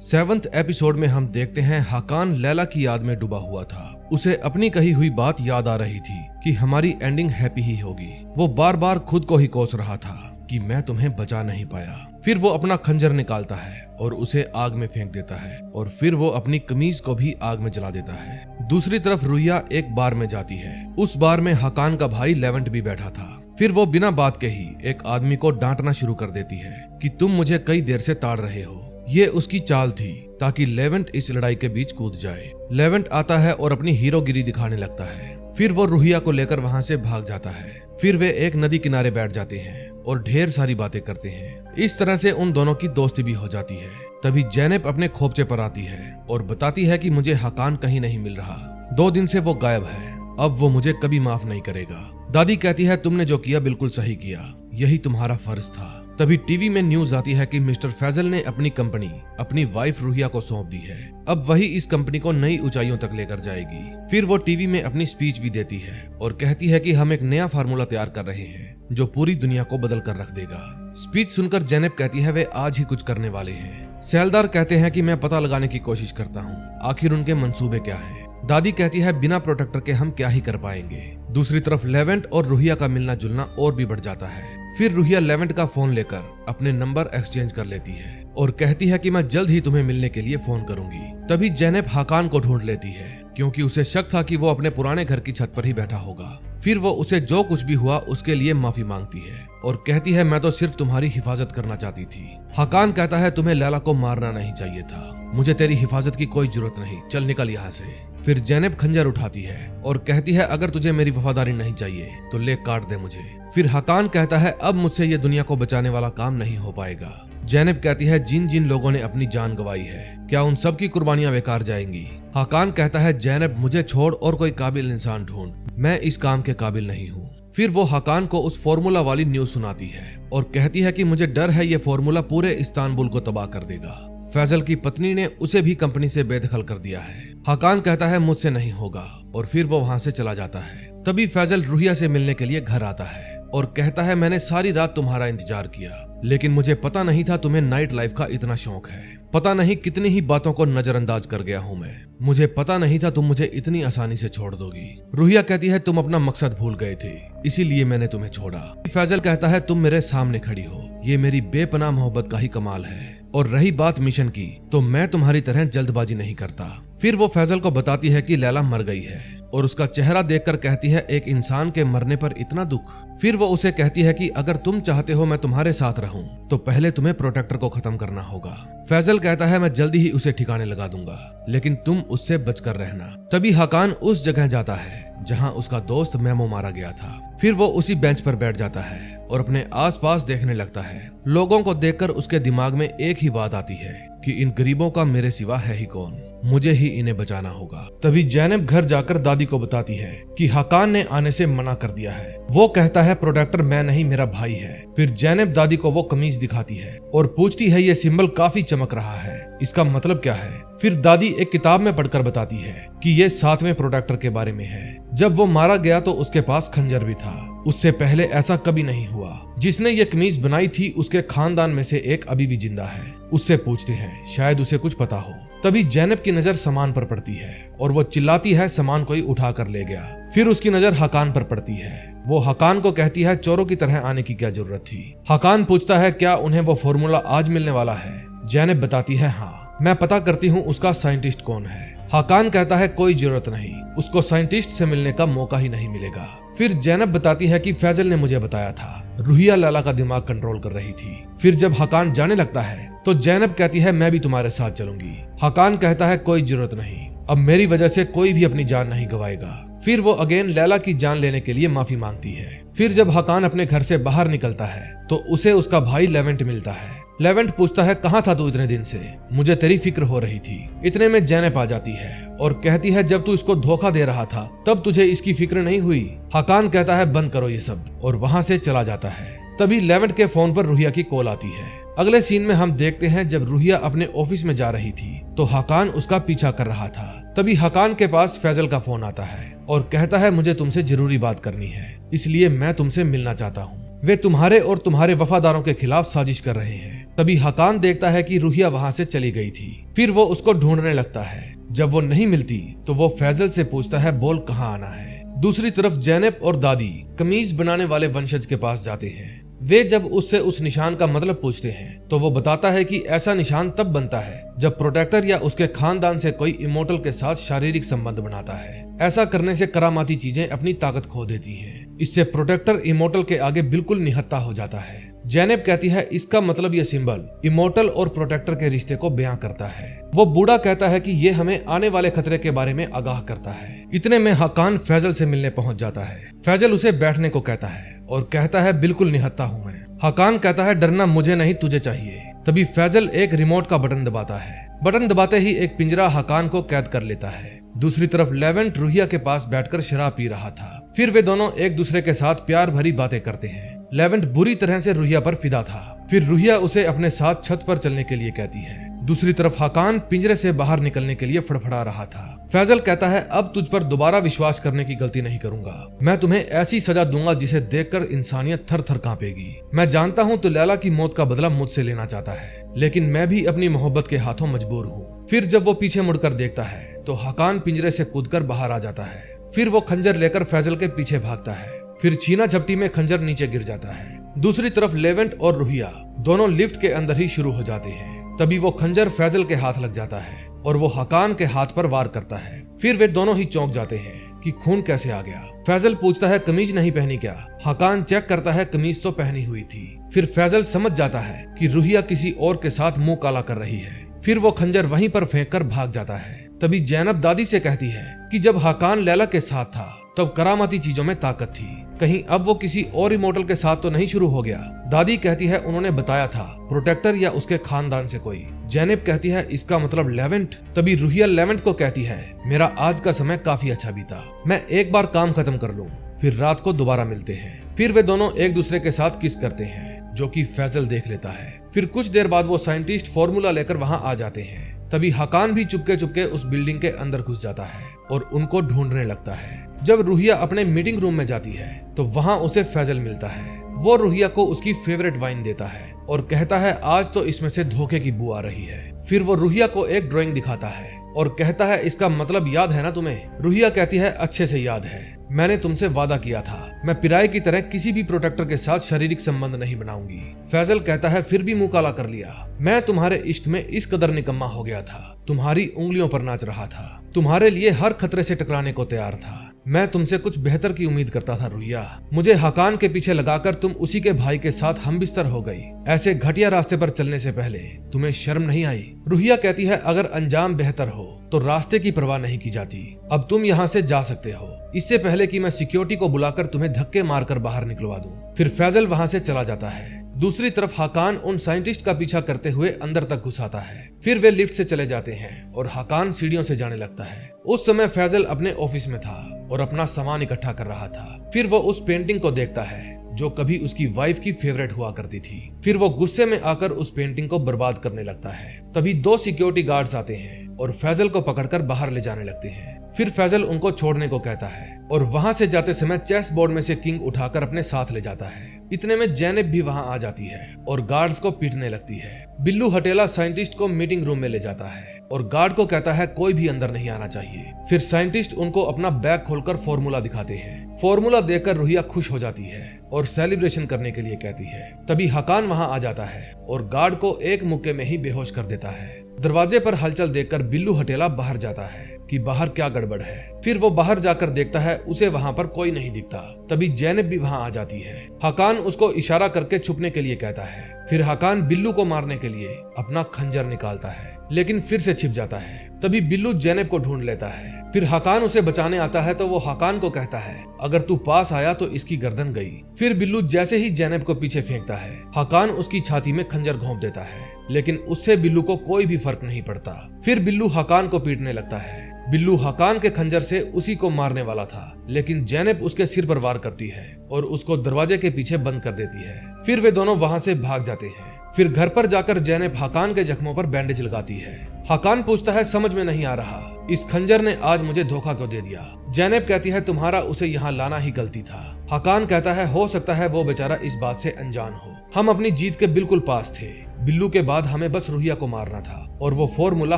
Speaker 1: 7th एपिसोड में हम देखते हैं हकान लैला की याद में डूबा हुआ था। उसे अपनी कही हुई बात याद आ रही थी कि हमारी एंडिंग हैप्पी ही होगी। वो बार बार खुद को ही कोस रहा था कि मैं तुम्हें बचा नहीं पाया। फिर वो अपना खंजर निकालता है और उसे आग में फेंक देता है और फिर वो अपनी कमीज को भी आग में जला देता है। दूसरी तरफ रुहिया एक बार में जाती है। उस बार में हकान का भाई लेवेंट भी बैठा था। फिर वो बिना बात के ही एक आदमी को डांटना शुरू कर देती है कि तुम मुझे कई देर से ताड़ रहे हो। ये उसकी चाल थी ताकि लेवेंट इस लड़ाई के बीच कूद जाए। लेवेंट आता है और अपनी हीरोगिरी दिखाने लगता है। फिर वो रुहिया को लेकर वहां से भाग जाता है। फिर वे एक नदी किनारे बैठ जाते हैं और ढेर सारी बातें करते हैं। इस तरह से उन दोनों की दोस्ती भी हो जाती है। तभी जैनब अपने खोपचे पर आती है और बताती है कि मुझे हकान कहीं नहीं मिल रहा। 2 दिन से वो गायब है। अब वो मुझे कभी माफ नहीं करेगा। दादी कहती है तुमने जो किया बिल्कुल सही किया, यही तुम्हारा फर्ज था। तभी टीवी में न्यूज आती है कि मिस्टर फैजल ने अपनी कंपनी अपनी वाइफ रुहिया को सौंप दी है। अब वही इस कंपनी को नई ऊंचाइयों तक लेकर जाएगी। फिर वो टीवी में अपनी स्पीच भी देती है और कहती है कि हम एक नया फार्मूला तैयार कर रहे हैं जो पूरी दुनिया को बदल कर रख देगा। स्पीच सुनकर जैनब कहती है वे आज ही कुछ करने वाले हैं। सेलदार कहते हैं कि मैं पता लगाने की कोशिश करता हूँ आखिर उनके मंसूबे क्या है। दादी कहती है बिना प्रोटेक्टर के हम क्या ही कर पाएंगे। दूसरी तरफ लेवेंट और रुहिया का मिलना जुलना और भी बढ़ जाता है। फिर रुहिया लेवेंट का फोन लेकर अपने नंबर एक्सचेंज कर लेती है और कहती है कि मैं जल्द ही तुम्हें मिलने के लिए फोन करूंगी। तभी जैनब हकान को ढूंढ लेती है क्योंकि उसे शक था कि वो अपने पुराने घर की छत पर ही बैठा होगा। फिर वो उसे जो कुछ भी हुआ उसके लिए माफी मांगती है और कहती है मैं तो सिर्फ तुम्हारी हिफाजत करना चाहती थी। हकान कहता है तुम्हें लैला को मारना नहीं चाहिए था, मुझे तेरी हिफाजत की कोई जरूरत नहीं, चल निकल यहाँ से। फिर जैनब खंजर उठाती है और कहती है अगर तुझे मेरी वफादारी नहीं चाहिए तो ले काट दे मुझे। फिर हकान कहता है अब मुझसे ये दुनिया को बचाने वाला काम नहीं हो पाएगा। जैनब कहती है जिन जिन लोगों ने अपनी जान गंवाई है क्या उन सब की कुर्बानियां बेकार जाएंगी। हकान कहता है जैनब मुझे छोड़ और कोई काबिल इंसान ढूंढ, मैं इस काम के काबिल नहीं हूँ। फिर वो हकान को उस फॉर्मूला वाली न्यूज सुनाती है और कहती है कि मुझे डर है ये फॉर्मूला पूरे इस्तांबुल को तबाह कर देगा। फैजल की पत्नी ने उसे भी कंपनी से बेदखल कर दिया है। हकान कहता है मुझसे नहीं होगा और फिर वो वहां से चला जाता है। तभी फैजल रुहिया से मिलने के लिए घर आता है और कहता है मैंने सारी रात तुम्हारा इंतजार किया लेकिन मुझे पता नहीं था तुम्हें नाइट लाइफ का इतना शौक है। पता नहीं कितनी ही बातों को नजरअंदाज कर गया हूँ मैं, मुझे पता नहीं था तुम मुझे इतनी आसानी से छोड़ दोगी। रुहिया कहती है तुम अपना मकसद भूल गए थे इसीलिए मैंने तुम्हें छोड़ा। फैजल कहता है तुम मेरे सामने खड़ी हो, ये मेरी बेपनाह मोहब्बत का ही कमाल है। और रही बात मिशन की तो मैं तुम्हारी तरह जल्दबाजी नहीं करता। फिर वो फैजल को बताती है कि लैला मर गई है और उसका चेहरा देखकर कहती है एक इंसान के मरने पर इतना दुख। फिर वो उसे कहती है कि अगर तुम चाहते हो मैं तुम्हारे साथ रहूं तो पहले तुम्हें प्रोटेक्टर को खत्म करना होगा। फैजल कहता है मैं जल्दी ही उसे ठिकाने लगा दूंगा लेकिन तुम उससे बचकर रहना। तभी हकान उस जगह जाता है जहां उसका दोस्त मेमो मारा गया था। फिर वो उसी बेंच पर बैठ जाता है और अपने आसपास देखने लगता है। लोगों को देखकर उसके दिमाग में एक ही बात आती है कि इन गरीबों का मेरे सिवा है ही कौन, मुझे ही इन्हें बचाना होगा। तभी जैनब घर जाकर दादी को बताती है कि हकान ने आने से मना कर दिया है। वो कहता है प्रोटेक्टर मैं नहीं मेरा भाई है। फिर जैनब दादी को वो कमीज दिखाती है और पूछती है ये सिंबल काफी चमक रहा है, इसका मतलब क्या है। फिर दादी एक किताब में पढ़कर बताती है कि ये 7वें प्रोटेक्टर के बारे में है। जब वो मारा गया तो उसके पास खंजर भी था, उससे पहले ऐसा कभी नहीं हुआ। जिसने ये कमीज बनाई थी उसके खानदान में से एक अभी भी जिंदा है, उससे पूछते हैं शायद उसे कुछ पता हो। तभी जैनब की नजर सामान पर पड़ती है और वो चिल्लाती है सामान कोई उठा कर ले गया। फिर उसकी नजर हकान पर पड़ती है। वो हकान को कहती है चोरों की तरह आने की क्या जरूरत थी। हकान पूछता है क्या उन्हें वो फॉर्मूला आज मिलने वाला है। जैनब बताती है हाँ, मैं पता करती हूँ उसका साइंटिस्ट कौन है। हाकान कहता है कोई जरूरत नहीं, उसको साइंटिस्ट से मिलने का मौका ही नहीं मिलेगा। फिर जैनब बताती है कि फैजल ने मुझे बताया था रूहिया लैला का दिमाग कंट्रोल कर रही थी। फिर जब हाकान जाने लगता है तो जैनब कहती है मैं भी तुम्हारे साथ चलूंगी। हाकान कहता है कोई जरूरत नहीं, अब मेरी वजह से कोई भी अपनी जान नहीं गवाएगा। फिर वो अगेन लैला की जान लेने के लिए माफी मांगती है। फिर जब हाकान अपने घर से बाहर निकलता है तो उसे उसका भाई लेवेंट मिलता है। लेवेंट पूछता है कहाँ था तू इतने दिन से, मुझे तेरी फिक्र हो रही थी। इतने में जैनब आ जाती है और कहती है जब तू इसको धोखा दे रहा था तब तुझे इसकी फिक्र नहीं हुई। हाकान कहता है बंद करो ये सब और वहाँ से चला जाता है। तभी लेवेंट के फोन पर रूहिया की कॉल आती है। अगले सीन में हम देखते हैं जब रूहिया अपने ऑफिस में जा रही थी तो हाकान उसका पीछा कर रहा था। तभी हाकान के पास फैजल का फोन आता है और कहता है मुझे तुमसे जरूरी बात करनी है, इसलिए मैं तुमसे मिलना चाहता हूँ। वे तुम्हारे और तुम्हारे वफादारों के खिलाफ साजिश कर रहे हैं। तभी हाकान देखता है कि रूहिया वहाँ से चली गई थी। फिर वो उसको ढूंढने लगता है। जब वो नहीं मिलती तो वो फैजल से पूछता है बोल कहाँ आना है। दूसरी तरफ जैनब और दादी कमीज बनाने वाले वंशज के पास जाते हैं। वे जब उससे उस निशान का मतलब पूछते हैं तो वो बताता है कि ऐसा निशान तब बनता है जब प्रोटेक्टर या उसके खानदान से कोई इमोर्टल के साथ शारीरिक संबंध बनाता है। ऐसा करने से करामाती चीजें अपनी ताकत खो देती हैं। इससे प्रोटेक्टर इमोर्टल के आगे बिल्कुल निहत्था हो जाता है। जैनब कहती है इसका मतलब यह सिंबल इमोर्टल और प्रोटेक्टर के रिश्ते को बयां करता है। वो बूढ़ा कहता है कि ये हमें आने वाले खतरे के बारे में आगाह करता है। इतने में हाकान फैजल से मिलने पहुंच जाता है। फैजल उसे बैठने को कहता है और कहता है बिल्कुल निहत्था हूं मैं। हाकान कहता है डरना मुझे नहीं तुझे चाहिए। तभी फैजल एक रिमोट का बटन दबाता है। बटन दबाते ही एक पिंजरा हाकान को कैद कर लेता है। दूसरी तरफ लेवेंट रूहिया के पास बैठकर शराब पी रहा था। फिर वे दोनों एक दूसरे के साथ प्यार भरी बातें करते हैं। लेवेंट बुरी तरह से रूहिया पर फिदा था। फिर रूहिया उसे अपने साथ छत पर चलने के लिए कहती है। दूसरी तरफ हाकान पिंजरे से बाहर निकलने के लिए फड़फड़ा रहा था। फैजल कहता है अब तुझ पर दोबारा विश्वास करने की गलती नहीं करूंगा। मैं तुम्हें ऐसी सजा दूंगा जिसे देखकर इंसानियत थर थर कांपेगी। मैं जानता हूँ तू लैला की मौत का बदला मुझसे लेना चाहता है, लेकिन मैं भी अपनी मोहब्बत के हाथों मजबूर हूँ। फिर जब वो पीछे मुड़कर देखता है तो हाकान पिंजरे से कूदकर बाहर आ जाता है। फिर वो खंजर लेकर फैजल के पीछे भागता है। फिर छीना झपटी में खंजर नीचे गिर जाता है। दूसरी तरफ लेवेंट और रूहिया दोनों लिफ्ट के अंदर ही शुरू हो जाते हैं। तभी वो खंजर फैजल के हाथ लग जाता है और वो हाकान के हाथ पर वार करता है। फिर वे दोनों ही चौंक जाते हैं कि खून कैसे आ गया। फैजल पूछता है कमीज नहीं पहनी क्या? हाकान चेक करता है कमीज तो पहनी हुई थी। फिर फैजल समझ जाता है कि रूहिया किसी और के साथ मुंह काला कर रही है। फिर वो खंजर वहीं पर फेंक कर भाग जाता है। तभी जैनब दादी से कहती है कि जब हाकान लैला के साथ था तब करामाती चीजों में ताकत थी, कहीं अब वो किसी और इमोर्टल के साथ तो नहीं शुरू हो गया। दादी कहती है उन्होंने बताया था प्रोटेक्टर या उसके खानदान से कोई। जैनब कहती है इसका मतलब लेवेंट। तभी रूहिया लेवेंट को कहती है मेरा आज का समय काफी अच्छा बीता, मैं एक बार काम खत्म कर लूं, फिर रात को दोबारा मिलते हैं। फिर वे दोनों एक दूसरे के साथ किस करते हैं, जो कि फैजल देख लेता है। फिर कुछ देर बाद वो साइंटिस्ट फॉर्मूला लेकर वहां आ जाते हैं। तभी हाकान भी चुपके चुपके उस बिल्डिंग के अंदर घुस जाता है और उनको ढूंढने लगता है। जब रूहिया अपने मीटिंग रूम में जाती है तो वहां उसे फैजल मिलता है। वो रूहिया को उसकी फेवरेट वाइन देता है और कहता है आज तो इसमें से धोखे की बू आ रही है। फिर वो रूहिया को एक ड्राइंग दिखाता है और कहता है इसका मतलब याद है ना तुम्हें? रूहिया कहती है अच्छे से याद है, मैंने तुमसे वादा किया था मैं पिराए की तरह किसी भी प्रोटेक्टर के साथ शारीरिक संबंध नहीं बनाऊंगी। फैजल कहता है फिर भी मुंह काला कर लिया, मैं तुम्हारे इश्क में इस कदर निकम्मा हो गया था, तुम्हारी उंगलियों पर नाच रहा था, तुम्हारे लिए हर खतरे से टकराने को तैयार था। मैं तुमसे कुछ बेहतर की उम्मीद करता था रूहिया, मुझे हाकान के पीछे लगाकर तुम उसी के भाई के साथ हमबिस्तर हो गई। ऐसे घटिया रास्ते पर चलने से पहले तुम्हें शर्म नहीं आई? रूहिया कहती है अगर अंजाम बेहतर हो तो रास्ते की परवाह नहीं की जाती। अब तुम यहाँ से जा सकते हो, इससे पहले कि मैं सिक्योरिटी को बुलाकर तुम्हें धक्के मारकर बाहर निकलवा दूं। फिर फैजल वहाँ से चला जाता है। दूसरी तरफ हाकान उन साइंटिस्ट का पीछा करते हुए अंदर तक घुस आता है। फिर वे लिफ्ट से चले जाते हैं और हाकान सीढ़ियों से जाने लगता है। उस समय फैजल अपने ऑफिस में था और अपना सामान इकट्ठा कर रहा था। फिर वो उस पेंटिंग को देखता है जो कभी उसकी वाइफ की फेवरेट हुआ करती थी। फिर वो गुस्से में आकर उस पेंटिंग को बर्बाद करने लगता है। तभी 2 सिक्योरिटी गार्ड्स आते हैं और फैजल को पकड़कर बाहर ले जाने लगते हैं। फिर फैजल उनको छोड़ने को कहता है और वहां से जाते समय चेस बोर्ड में से किंग उठाकर अपने साथ ले जाता है। इतने में जैनब भी वहां आ जाती है और गार्ड्स को पीटने लगती है। बिल्लू हटेला साइंटिस्ट को मीटिंग रूम में ले जाता है और गार्ड को कहता है कोई भी अंदर नहीं आना चाहिए। फिर साइंटिस्ट उनको अपना बैग खोलकर फॉर्मूला दिखाते हैं। फॉर्मूला देखकर रुहिया खुश हो जाती है और सेलिब्रेशन करने के लिए कहती है। तभी हकान वहां आ जाता है और गार्ड को एक मुक्के में ही बेहोश कर देता है। दरवाजे पर हलचल देखकर बिल्लू हटेला बाहर जाता है कि बाहर क्या गड़बड़ है। फिर वो बाहर जाकर देखता है, उसे वहां पर कोई नहीं दिखता। तभी जैनब भी वहां आ जाती है। हकान उसको इशारा करके छुपने के लिए कहता है। फिर हकान बिल्लू को मारने के लिए अपना खंजर निकालता है, लेकिन फिर से छिप जाता है। तभी बिल्लू जैनब को ढूंढ लेता है। फिर हकान उसे बचाने आता है तो वो हकान को कहता है, अगर तू पास आया तो इसकी गर्दन गई। फिर बिल्लू जैसे ही जैनब को पीछे फेंकता है, हकान उसकी छाती में खंजर घोंप देता है, लेकिन उससे बिल्लू को कोई भी फर्क नहीं पड़ता। फिर बिल्लू हकान को पीटने लगता है। बिल्लू हकान के खंजर से उसी को मारने वाला था, लेकिन जैनब उसके सिर पर वार करती है और उसको दरवाजे के पीछे बंद कर देती है। फिर वे दोनों वहां से भाग जाते हैं। फिर घर पर जाकर जैनब हकान के जख्मों पर बैंडेज लगाती है। हकान पूछता है, समझ में नहीं आ रहा, इस खंजर ने आज मुझे धोखा क्यों दे दिया। जैनब कहती है, तुम्हारा उसे यहाँ लाना ही गलती था। हकान कहता है, हो सकता है वो बेचारा इस बात से अनजान हो। हम अपनी जीत के बिल्कुल पास थे। बिल्लू के बाद हमें बस रुहिया को मारना था और वो फॉर्मूला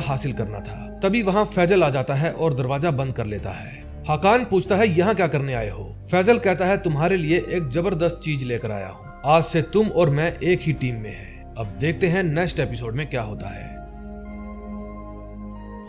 Speaker 1: हासिल करना था। तभी वहाँ फैजल आ जाता है और दरवाजा बंद कर लेता है। हकान पूछता है, यहाँ क्या करने आए हो। फैजल कहता है, तुम्हारे लिए एक जबरदस्त चीज लेकर आया हूँ। आज से तुम और मैं एक ही टीम में हैं। अब देखते हैं नेक्स्ट एपिसोड में क्या होता है।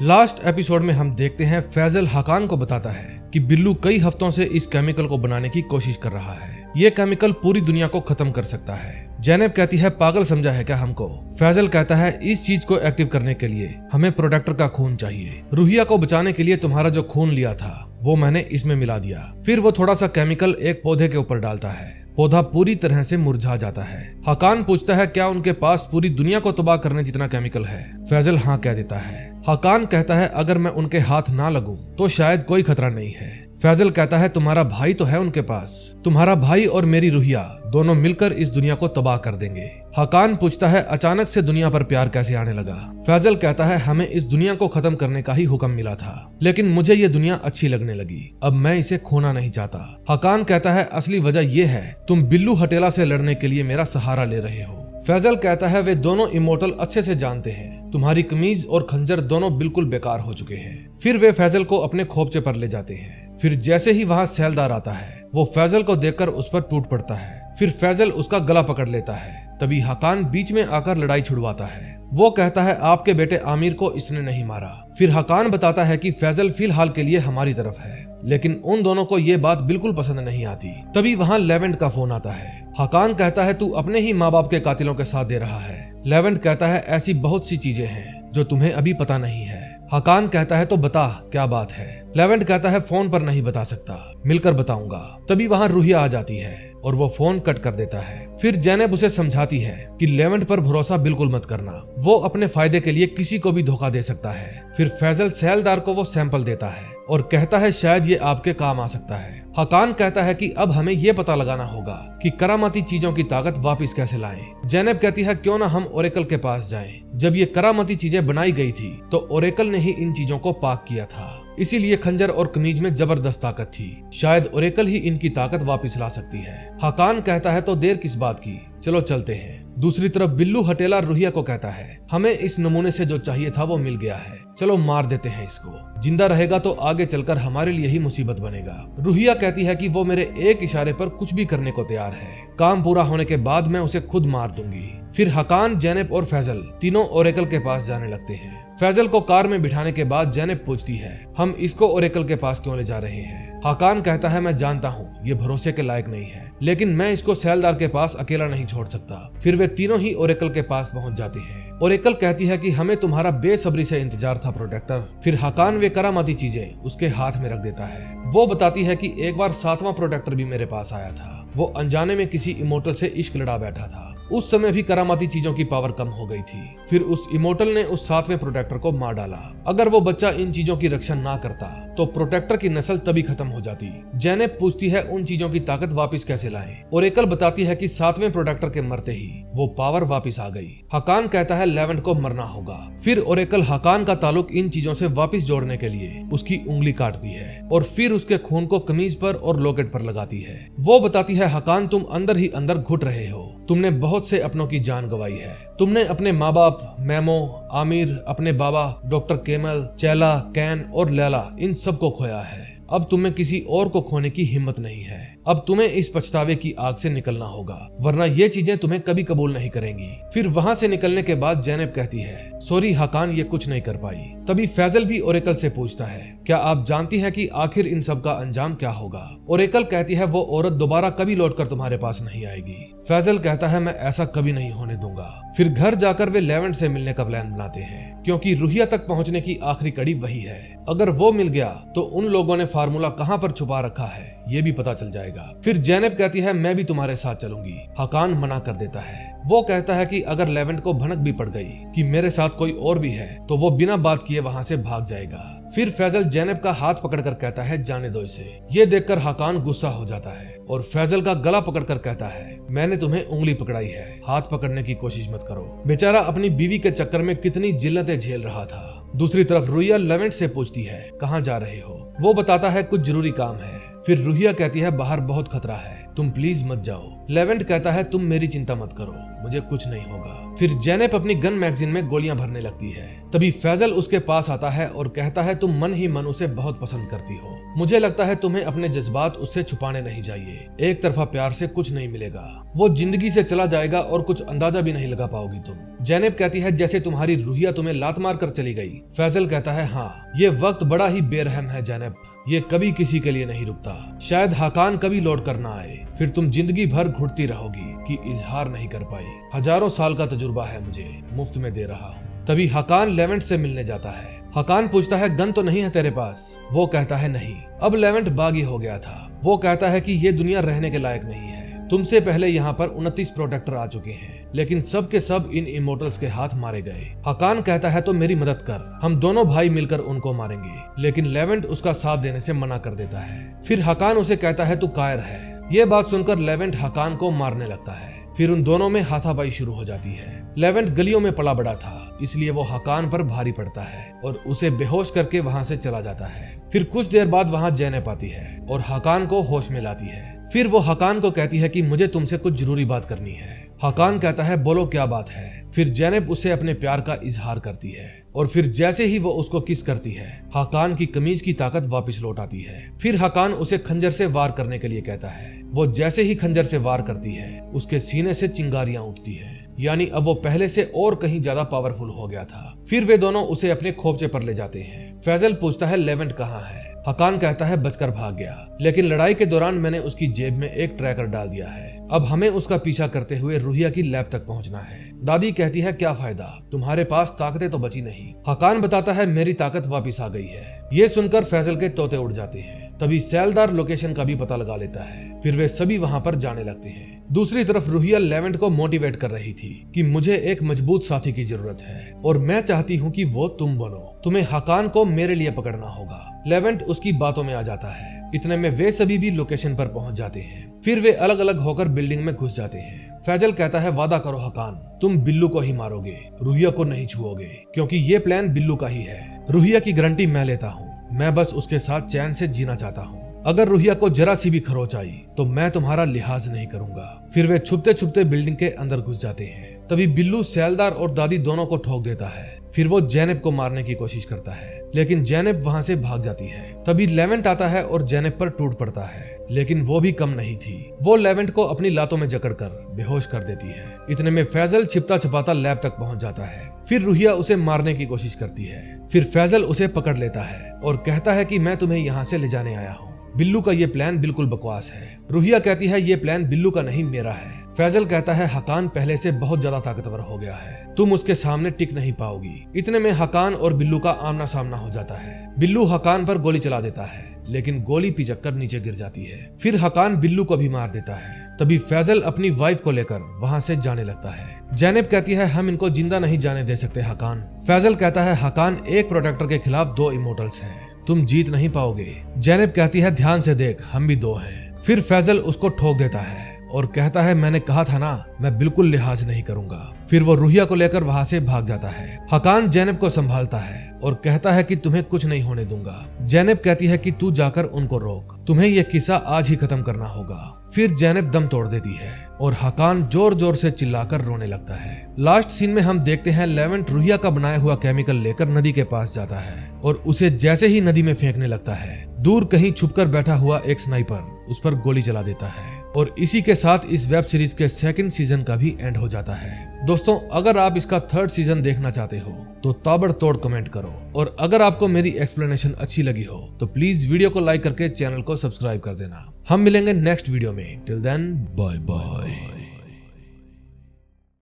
Speaker 1: लास्ट एपिसोड में हम देखते हैं फैजल हकान को बताता है कि बिल्लू कई हफ्तों से इस केमिकल को बनाने की कोशिश कर रहा है। ये केमिकल पूरी दुनिया को खत्म कर सकता है। जैनब कहती है, पागल समझा है क्या हमको। फैजल कहता है, इस चीज को एक्टिव करने के लिए हमें प्रोटेक्टर का खून चाहिए। रुहिया को बचाने के लिए तुम्हारा जो खून लिया था वो मैंने इसमें मिला दिया। फिर वो थोड़ा सा केमिकल एक पौधे के ऊपर डालता है। पौधा पूरी तरह से मुरझा जाता है। हकान पूछता है, क्या उनके पास पूरी दुनिया को तबाह करने जितना केमिकल है। फैजल हाँ कह देता है। हकान कहता है, अगर मैं उनके हाथ ना लगूं तो शायद कोई खतरा नहीं है। फैजल कहता है, तुम्हारा भाई तो है उनके पास। तुम्हारा भाई और मेरी रुहिया दोनों मिलकर इस दुनिया को तबाह कर देंगे। हकान पूछता है, अचानक से दुनिया पर प्यार कैसे आने लगा। फैजल कहता है, हमें इस दुनिया को खत्म करने का ही हुक्म मिला था, लेकिन मुझे ये दुनिया अच्छी लगने लगी। अब मैं इसे खोना नहीं चाहता। हकान कहता है, असली वजह यह है तुम बिल्लू हटेला से लड़ने के लिए मेरा सहारा ले रहे हो। फैजल कहता है, वे दोनों इमोर्टल अच्छे से जानते हैं तुम्हारी कमीज और खंजर दोनों बिल्कुल बेकार हो चुके हैं। फिर वे फैजल को अपने खोपचे पर ले जाते हैं। फिर जैसे ही वहाँ सैलदार आता है, वो फैजल को देखकर उस पर टूट पड़ता है। फिर फैजल उसका गला पकड़ लेता है। तभी हकान बीच में आकर लड़ाई छुड़वाता है। वो कहता है, आपके बेटे आमिर को इसने नहीं मारा। फिर हकान बताता है कि फैजल फिलहाल के लिए हमारी तरफ है, लेकिन उन दोनों को ये बात बिल्कुल पसंद नहीं आती। तभी वहाँ लेवेंट का फोन आता है। हकान कहता है, तू अपने ही माँ बाप के कातिलों के साथ दे रहा है। लेवेंट कहता है, ऐसी बहुत सी चीजें हैं जो तुम्हें अभी पता नहीं है। हकान कहता है, तो बता क्या बात है। लेवेंट कहता है, फोन पर नहीं बता सकता, मिलकर बताऊंगा। तभी वहाँ रुहिया आ जाती है और वो फोन कट कर देता है। फिर जैनब उसे समझाती है कि लेवेंट पर भरोसा बिल्कुल मत करना, वो अपने फायदे के लिए किसी को भी धोखा दे सकता है। फिर फैजल सैलदार को वो सैंपल देता है और कहता है, शायद ये आपके काम आ सकता है। हकान कहता है कि अब हमें ये पता लगाना होगा कि करामाती चीजों की ताकत वापस कैसे लाएं। जैनब कहती है, क्यों ना हम ओरेकल के पास जाएं। जब ये करामाती चीजें बनाई गई थी तो ओरेकल ने ही इन चीजों को पाक किया था, इसीलिए खंजर और कमीज में जबरदस्त ताकत थी। शायद ओरेकल ही इनकी ताकत वापस ला सकती है। हकान कहता है, तो देर किस बात की, चलो चलते हैं। दूसरी तरफ बिल्लू हटेला रुहिया को कहता है, हमें इस नमूने से जो चाहिए था वो मिल गया है, चलो मार देते हैं इसको। जिंदा रहेगा तो आगे चलकर हमारे लिए ही मुसीबत बनेगा। रुहिया कहती है कि वो मेरे एक इशारे पर कुछ भी करने को तैयार है। काम पूरा होने के बाद मैं उसे खुद मार दूंगी। फिर हकान, जैनब और फैजल तीनों ओरेकल के पास जाने लगते हैं। फैजल को कार में बिठाने के बाद जैनब पूछती है, हम इसको ओरेकल के पास क्यों ले जा रहे हैं। हकान कहता है, मैं जानता हूँ ये भरोसे के लायक नहीं है, लेकिन मैं इसको सैलदार के पास अकेला नहीं छोड़ सकता। फिर वे तीनों ही ओरेकल के पास पहुँच जाते हैं। ओरेकल कहती है कि हमें तुम्हारा बेसब्री से इंतजार था प्रोटेक्टर। फिर हकान वे करामाती चीजें उसके हाथ में रख देता है। वो बताती है कि एक बार 7वां प्रोटेक्टर भी मेरे पास आया था, वो अनजाने में किसी इमोर्टल से इश्क लड़ा बैठा था। उस समय भी करामाती चीजों की पावर कम हो गई थी। फिर उस इमोर्टल ने उस 7वें प्रोटेक्टर को मार डाला। अगर वो बच्चा इन चीजों की रक्षा ना करता तो प्रोटेक्टर की नस्ल तभी खत्म हो जाती। जेनेब पूछती है उन चीजों की ताकत वापस कैसे लाएं। ओरेकल बताती है कि 7वें प्रोटेक्टर के मरते ही वो पावर वापस आ गई। हकान कहता है लेवेंट को मरना होगा। फिर ओरेकल हकान का ताल्लुक इन चीजों से वापस जोड़ने के लिए उसकी उंगली काटती है और फिर उसके खून को कमीज पर और लॉकेट पर लगाती है। वो बताती है हकान तुम अंदर ही अंदर घुट रहे हो। तुमने बहुत से अपनों की जान गंवाई है। तुमने अपने माँ बाप मेमो, आमिर, अपने बाबा डॉक्टर केमल, चैला, कैन और लैला इन सबको खोया है। अब तुम्हें किसी और को खोने की हिम्मत नहीं है। अब तुम्हें इस पछतावे की आग से निकलना होगा, वरना ये चीजें तुम्हें कभी कबूल नहीं करेंगी। फिर वहां से निकलने के बाद जेनेब कहती है सॉरी हकान, ये कुछ नहीं कर पाई। तभी फैजल भी ओरेकल से पूछता है क्या आप जानती हैं कि आखिर इन सब का अंजाम क्या होगा। ओरेकल कहती है वो औरत दोबारा कभी लौटकर तुम्हारे पास नहीं आएगी। फैजल कहता है मैं ऐसा कभी नहीं होने दूंगा। फिर घर जाकर वे लेवेंट से मिलने का प्लान बनाते हैं, क्योंकि रुहिया तक पहुंचने की आखिरी कड़ी वही है। अगर वो मिल गया तो उन लोगों ने फार्मूला कहां पर छुपा रखा है ये भी पता चल जाएगा। फिर जेनेब कहती है मैं भी तुम्हारे साथ चलूंगी। हकान मना कर देता है। वो कहता है कि अगर लेवेंट को भनक भी पड़ गई कि मेरे साथ कोई और भी है तो वो बिना बात किए वहां से भाग जाएगा। फिर फैजल जेनेब का हाथ पकड़कर कहता है जाने दो इसे। ये देखकर हकान गुस्सा हो जाता है और फैजल का गला पकड़कर कहता है मैंने तुम्हें उंगली पकड़ाई है, हाथ पकड़ने की कोशिश मत करो। बेचारा अपनी बीवी के चक्कर में कितनी जिल्लतें झेल रहा था। दूसरी तरफ रुहिया लेवेंट से पूछती है कहाँ जा रहे हो। वो बताता है कुछ जरूरी काम है। फिर रुहिया कहती है बाहर बहुत खतरा है, तुम प्लीज मत जाओ। लेवेंट कहता है तुम मेरी चिंता मत करो, मुझे कुछ नहीं होगा। फिर जेनेब अपनी गन मैगजीन में गोलियां भरने लगती है। तभी फैजल उसके पास आता है और कहता है तुम मन ही मन उसे बहुत पसंद करती हो। मुझे लगता है तुम्हें अपने जज्बात उससे छुपाने नहीं चाहिए। एक तरफा प्यार से कुछ नहीं मिलेगा, वो जिंदगी से चला जाएगा और कुछ अंदाजा भी नहीं लगा पाओगी तुम। जेनेब कहती है जैसे तुम्हारी रुहिया तुम्हें लात मार कर चली गई। फैजल कहता है हाँ, ये वक्त बड़ा ही बेरहम है जेनेब, ये कभी किसी के लिए नहीं रुकता। शायद हकान कभी लौट कर ना आए, फिर तुम जिंदगी भर घुटती रहोगी कि इजहार नहीं कर पाई। हजारों साल का तजुर्बा है मुझे, मुफ्त में दे रहा हूँ। तभी हकान लेवेंट से मिलने जाता है। हकान पूछता है गन तो नहीं है तेरे पास। वो कहता है नहीं। अब लेवेंट बागी हो गया था। वो कहता है कि ये दुनिया रहने के लायक नहीं है। तुमसे पहले यहाँ पर 29 प्रोटेक्टर आ चुके हैं, लेकिन सब के सब इन इमोर्टल्स के हाथ मारे गए। हकान कहता है तो मेरी मदद कर, हम दोनों भाई मिलकर उनको मारेंगे। लेकिन लेवेंट उसका साथ देने से मना कर देता है। फिर हकान उसे कहता है तू कायर है। ये बात सुनकर लेवेंट हकान को मारने लगता है। फिर उन दोनों में हाथापाई शुरू हो जाती है। लेवेंट गलियों में पला बड़ा था, इसलिए वो हकान पर भारी पड़ता है और उसे बेहोश करके वहां से चला जाता है। फिर कुछ देर बाद वहां जेनेब आती है और हकान को होश में लाती है। फिर वो हकान को कहती है कि मुझे तुमसे कुछ जरूरी बात करनी है। हकान कहता है बोलो क्या बात है। फिर जेनेब उसे अपने प्यार का इजहार करती है और फिर जैसे ही वो उसको किस करती है, हकान की कमीज की ताकत वापस लौट आती है। फिर हकान उसे खंजर से वार करने के लिए कहता है। वो जैसे ही खंजर से वार करती है, उसके सीने से चिंगारियां उठती है, यानी अब वो पहले से और कहीं ज्यादा पावरफुल हो गया था। फिर वे दोनों उसे अपने खोपचे पर ले जाते हैं। फैजल पूछता है लेवेंट कहाँ है। हकान कहता है बचकर भाग गया, लेकिन लड़ाई के दौरान मैंने उसकी जेब में एक ट्रैकर डाल दिया है। अब हमें उसका पीछा करते हुए रुहिया की लैब तक पहुंचना है। दादी कहती है क्या फायदा, तुम्हारे पास ताकतें तो बची नहीं। हकान बताता है मेरी ताकत वापस आ गई है। ये सुनकर फैजल के तोते उड़ जाते हैं। तभी सैलदार लोकेशन का भी पता लगा लेता है। फिर वे सभी वहां पर जाने लगते हैं। दूसरी तरफ रुहिया लेवेंट को मोटिवेट कर रही थी कि मुझे एक मजबूत साथी की जरूरत है और मैं चाहती हूँ कि वो तुम बनो। तुम्हें हकान को मेरे लिए पकड़ना होगा। लेवेंट उसकी बातों में आ जाता है। इतने में वे सभी भी लोकेशन पर पहुंच जाते हैं। फिर वे अलग अलग होकर बिल्डिंग में घुस जाते हैं। फैजल कहता है वादा करो हकान, तुम बिल्लू को ही मारोगे, रुहिया को नहीं छुओगे, क्योंकि ये प्लान बिल्लू का ही है। रुहिया की गारंटी मैं लेता हूँ, मैं बस उसके साथ चैन से जीना चाहता हूँ। अगर रुहिया को जरा सी भी खरोच आई तो मैं तुम्हारा लिहाज नहीं करूंगा। फिर वे छुपते छुपते बिल्डिंग के अंदर घुस जाते हैं। तभी बिल्लू सैलदार और दादी दोनों को ठोक देता है। फिर वो जेनेब को मारने की कोशिश करता है, लेकिन जेनेब वहां से भाग जाती है। तभी लेवेंट आता है और जेनेब पर टूट पड़ता है, लेकिन वो भी कम नहीं थी। वो लेवेंट को अपनी लातों में जकड़कर बेहोश कर देती है। इतने में फैजल छिपता छिपाता लैब तक पहुंच जाता है। फिर रुहिया उसे मारने की कोशिश करती है। फिर फैजल उसे पकड़ लेता है और कहता है कि मैं तुम्हें यहाँ से ले जाने आया हूँ। बिल्लू का ये प्लान बिल्कुल बकवास है। रुहिया कहती है ये प्लान बिल्लू का नहीं मेरा है। फैजल कहता है हकान पहले से बहुत ज्यादा ताकतवर हो गया है, तुम उसके सामने टिक नहीं पाओगी। इतने में हकान और बिल्लू का आमना सामना हो जाता है। बिल्लू हकान पर गोली चला देता है, लेकिन गोली पिचक कर नीचे गिर जाती है। फिर हकान बिल्लू को भी मार देता है। तभी फैजल अपनी वाइफ को लेकर वहाँ से जाने लगता है। जैनब कहती है हम इनको जिंदा नहीं जाने दे सकते हकान। फैजल कहता है हकान एक प्रोटेक्टर के खिलाफ 2 इमोर्टल्स हैं, तुम जीत नहीं पाओगे। जैनब कहती है ध्यान से देख हम भी 2 हैं। फिर फैजल उसको ठोक देता है और कहता है मैंने कहा था ना मैं बिल्कुल लिहाज नहीं करूंगा। फिर वो रूहिया को लेकर वहाँ से भाग जाता है। हकान जैनब को संभालता है और कहता है कि तुम्हें कुछ नहीं होने दूंगा। जैनब कहती है कि तू जाकर उनको रोक, तुम्हें यह किस्सा आज ही खत्म करना होगा। फिर जैनब दम तोड़ देती है और हकान जोर जोर से चिल्लाकर रोने लगता है। लास्ट सीन में हम देखते हैं लेवेंट रूहिया का बनाया हुआ केमिकल लेकर नदी के पास जाता है और उसे जैसे ही नदी में फेंकने लगता है, दूर कहीं छुपकर बैठा हुआ एक स्नाइपर उस पर गोली चला देता है। और इसी के साथ इस वेब सीरीज के 2nd सीजन का भी एंड हो जाता है। दोस्तों अगर आप इसका 3rd सीजन देखना चाहते हो तो ताबड़तोड़ कमेंट करो, और अगर आपको मेरी एक्सप्लेनेशन अच्छी लगी हो तो प्लीज वीडियो को लाइक करके चैनल को सब्सक्राइब कर देना। हम मिलेंगे नेक्स्ट वीडियो में। Till then bye bye.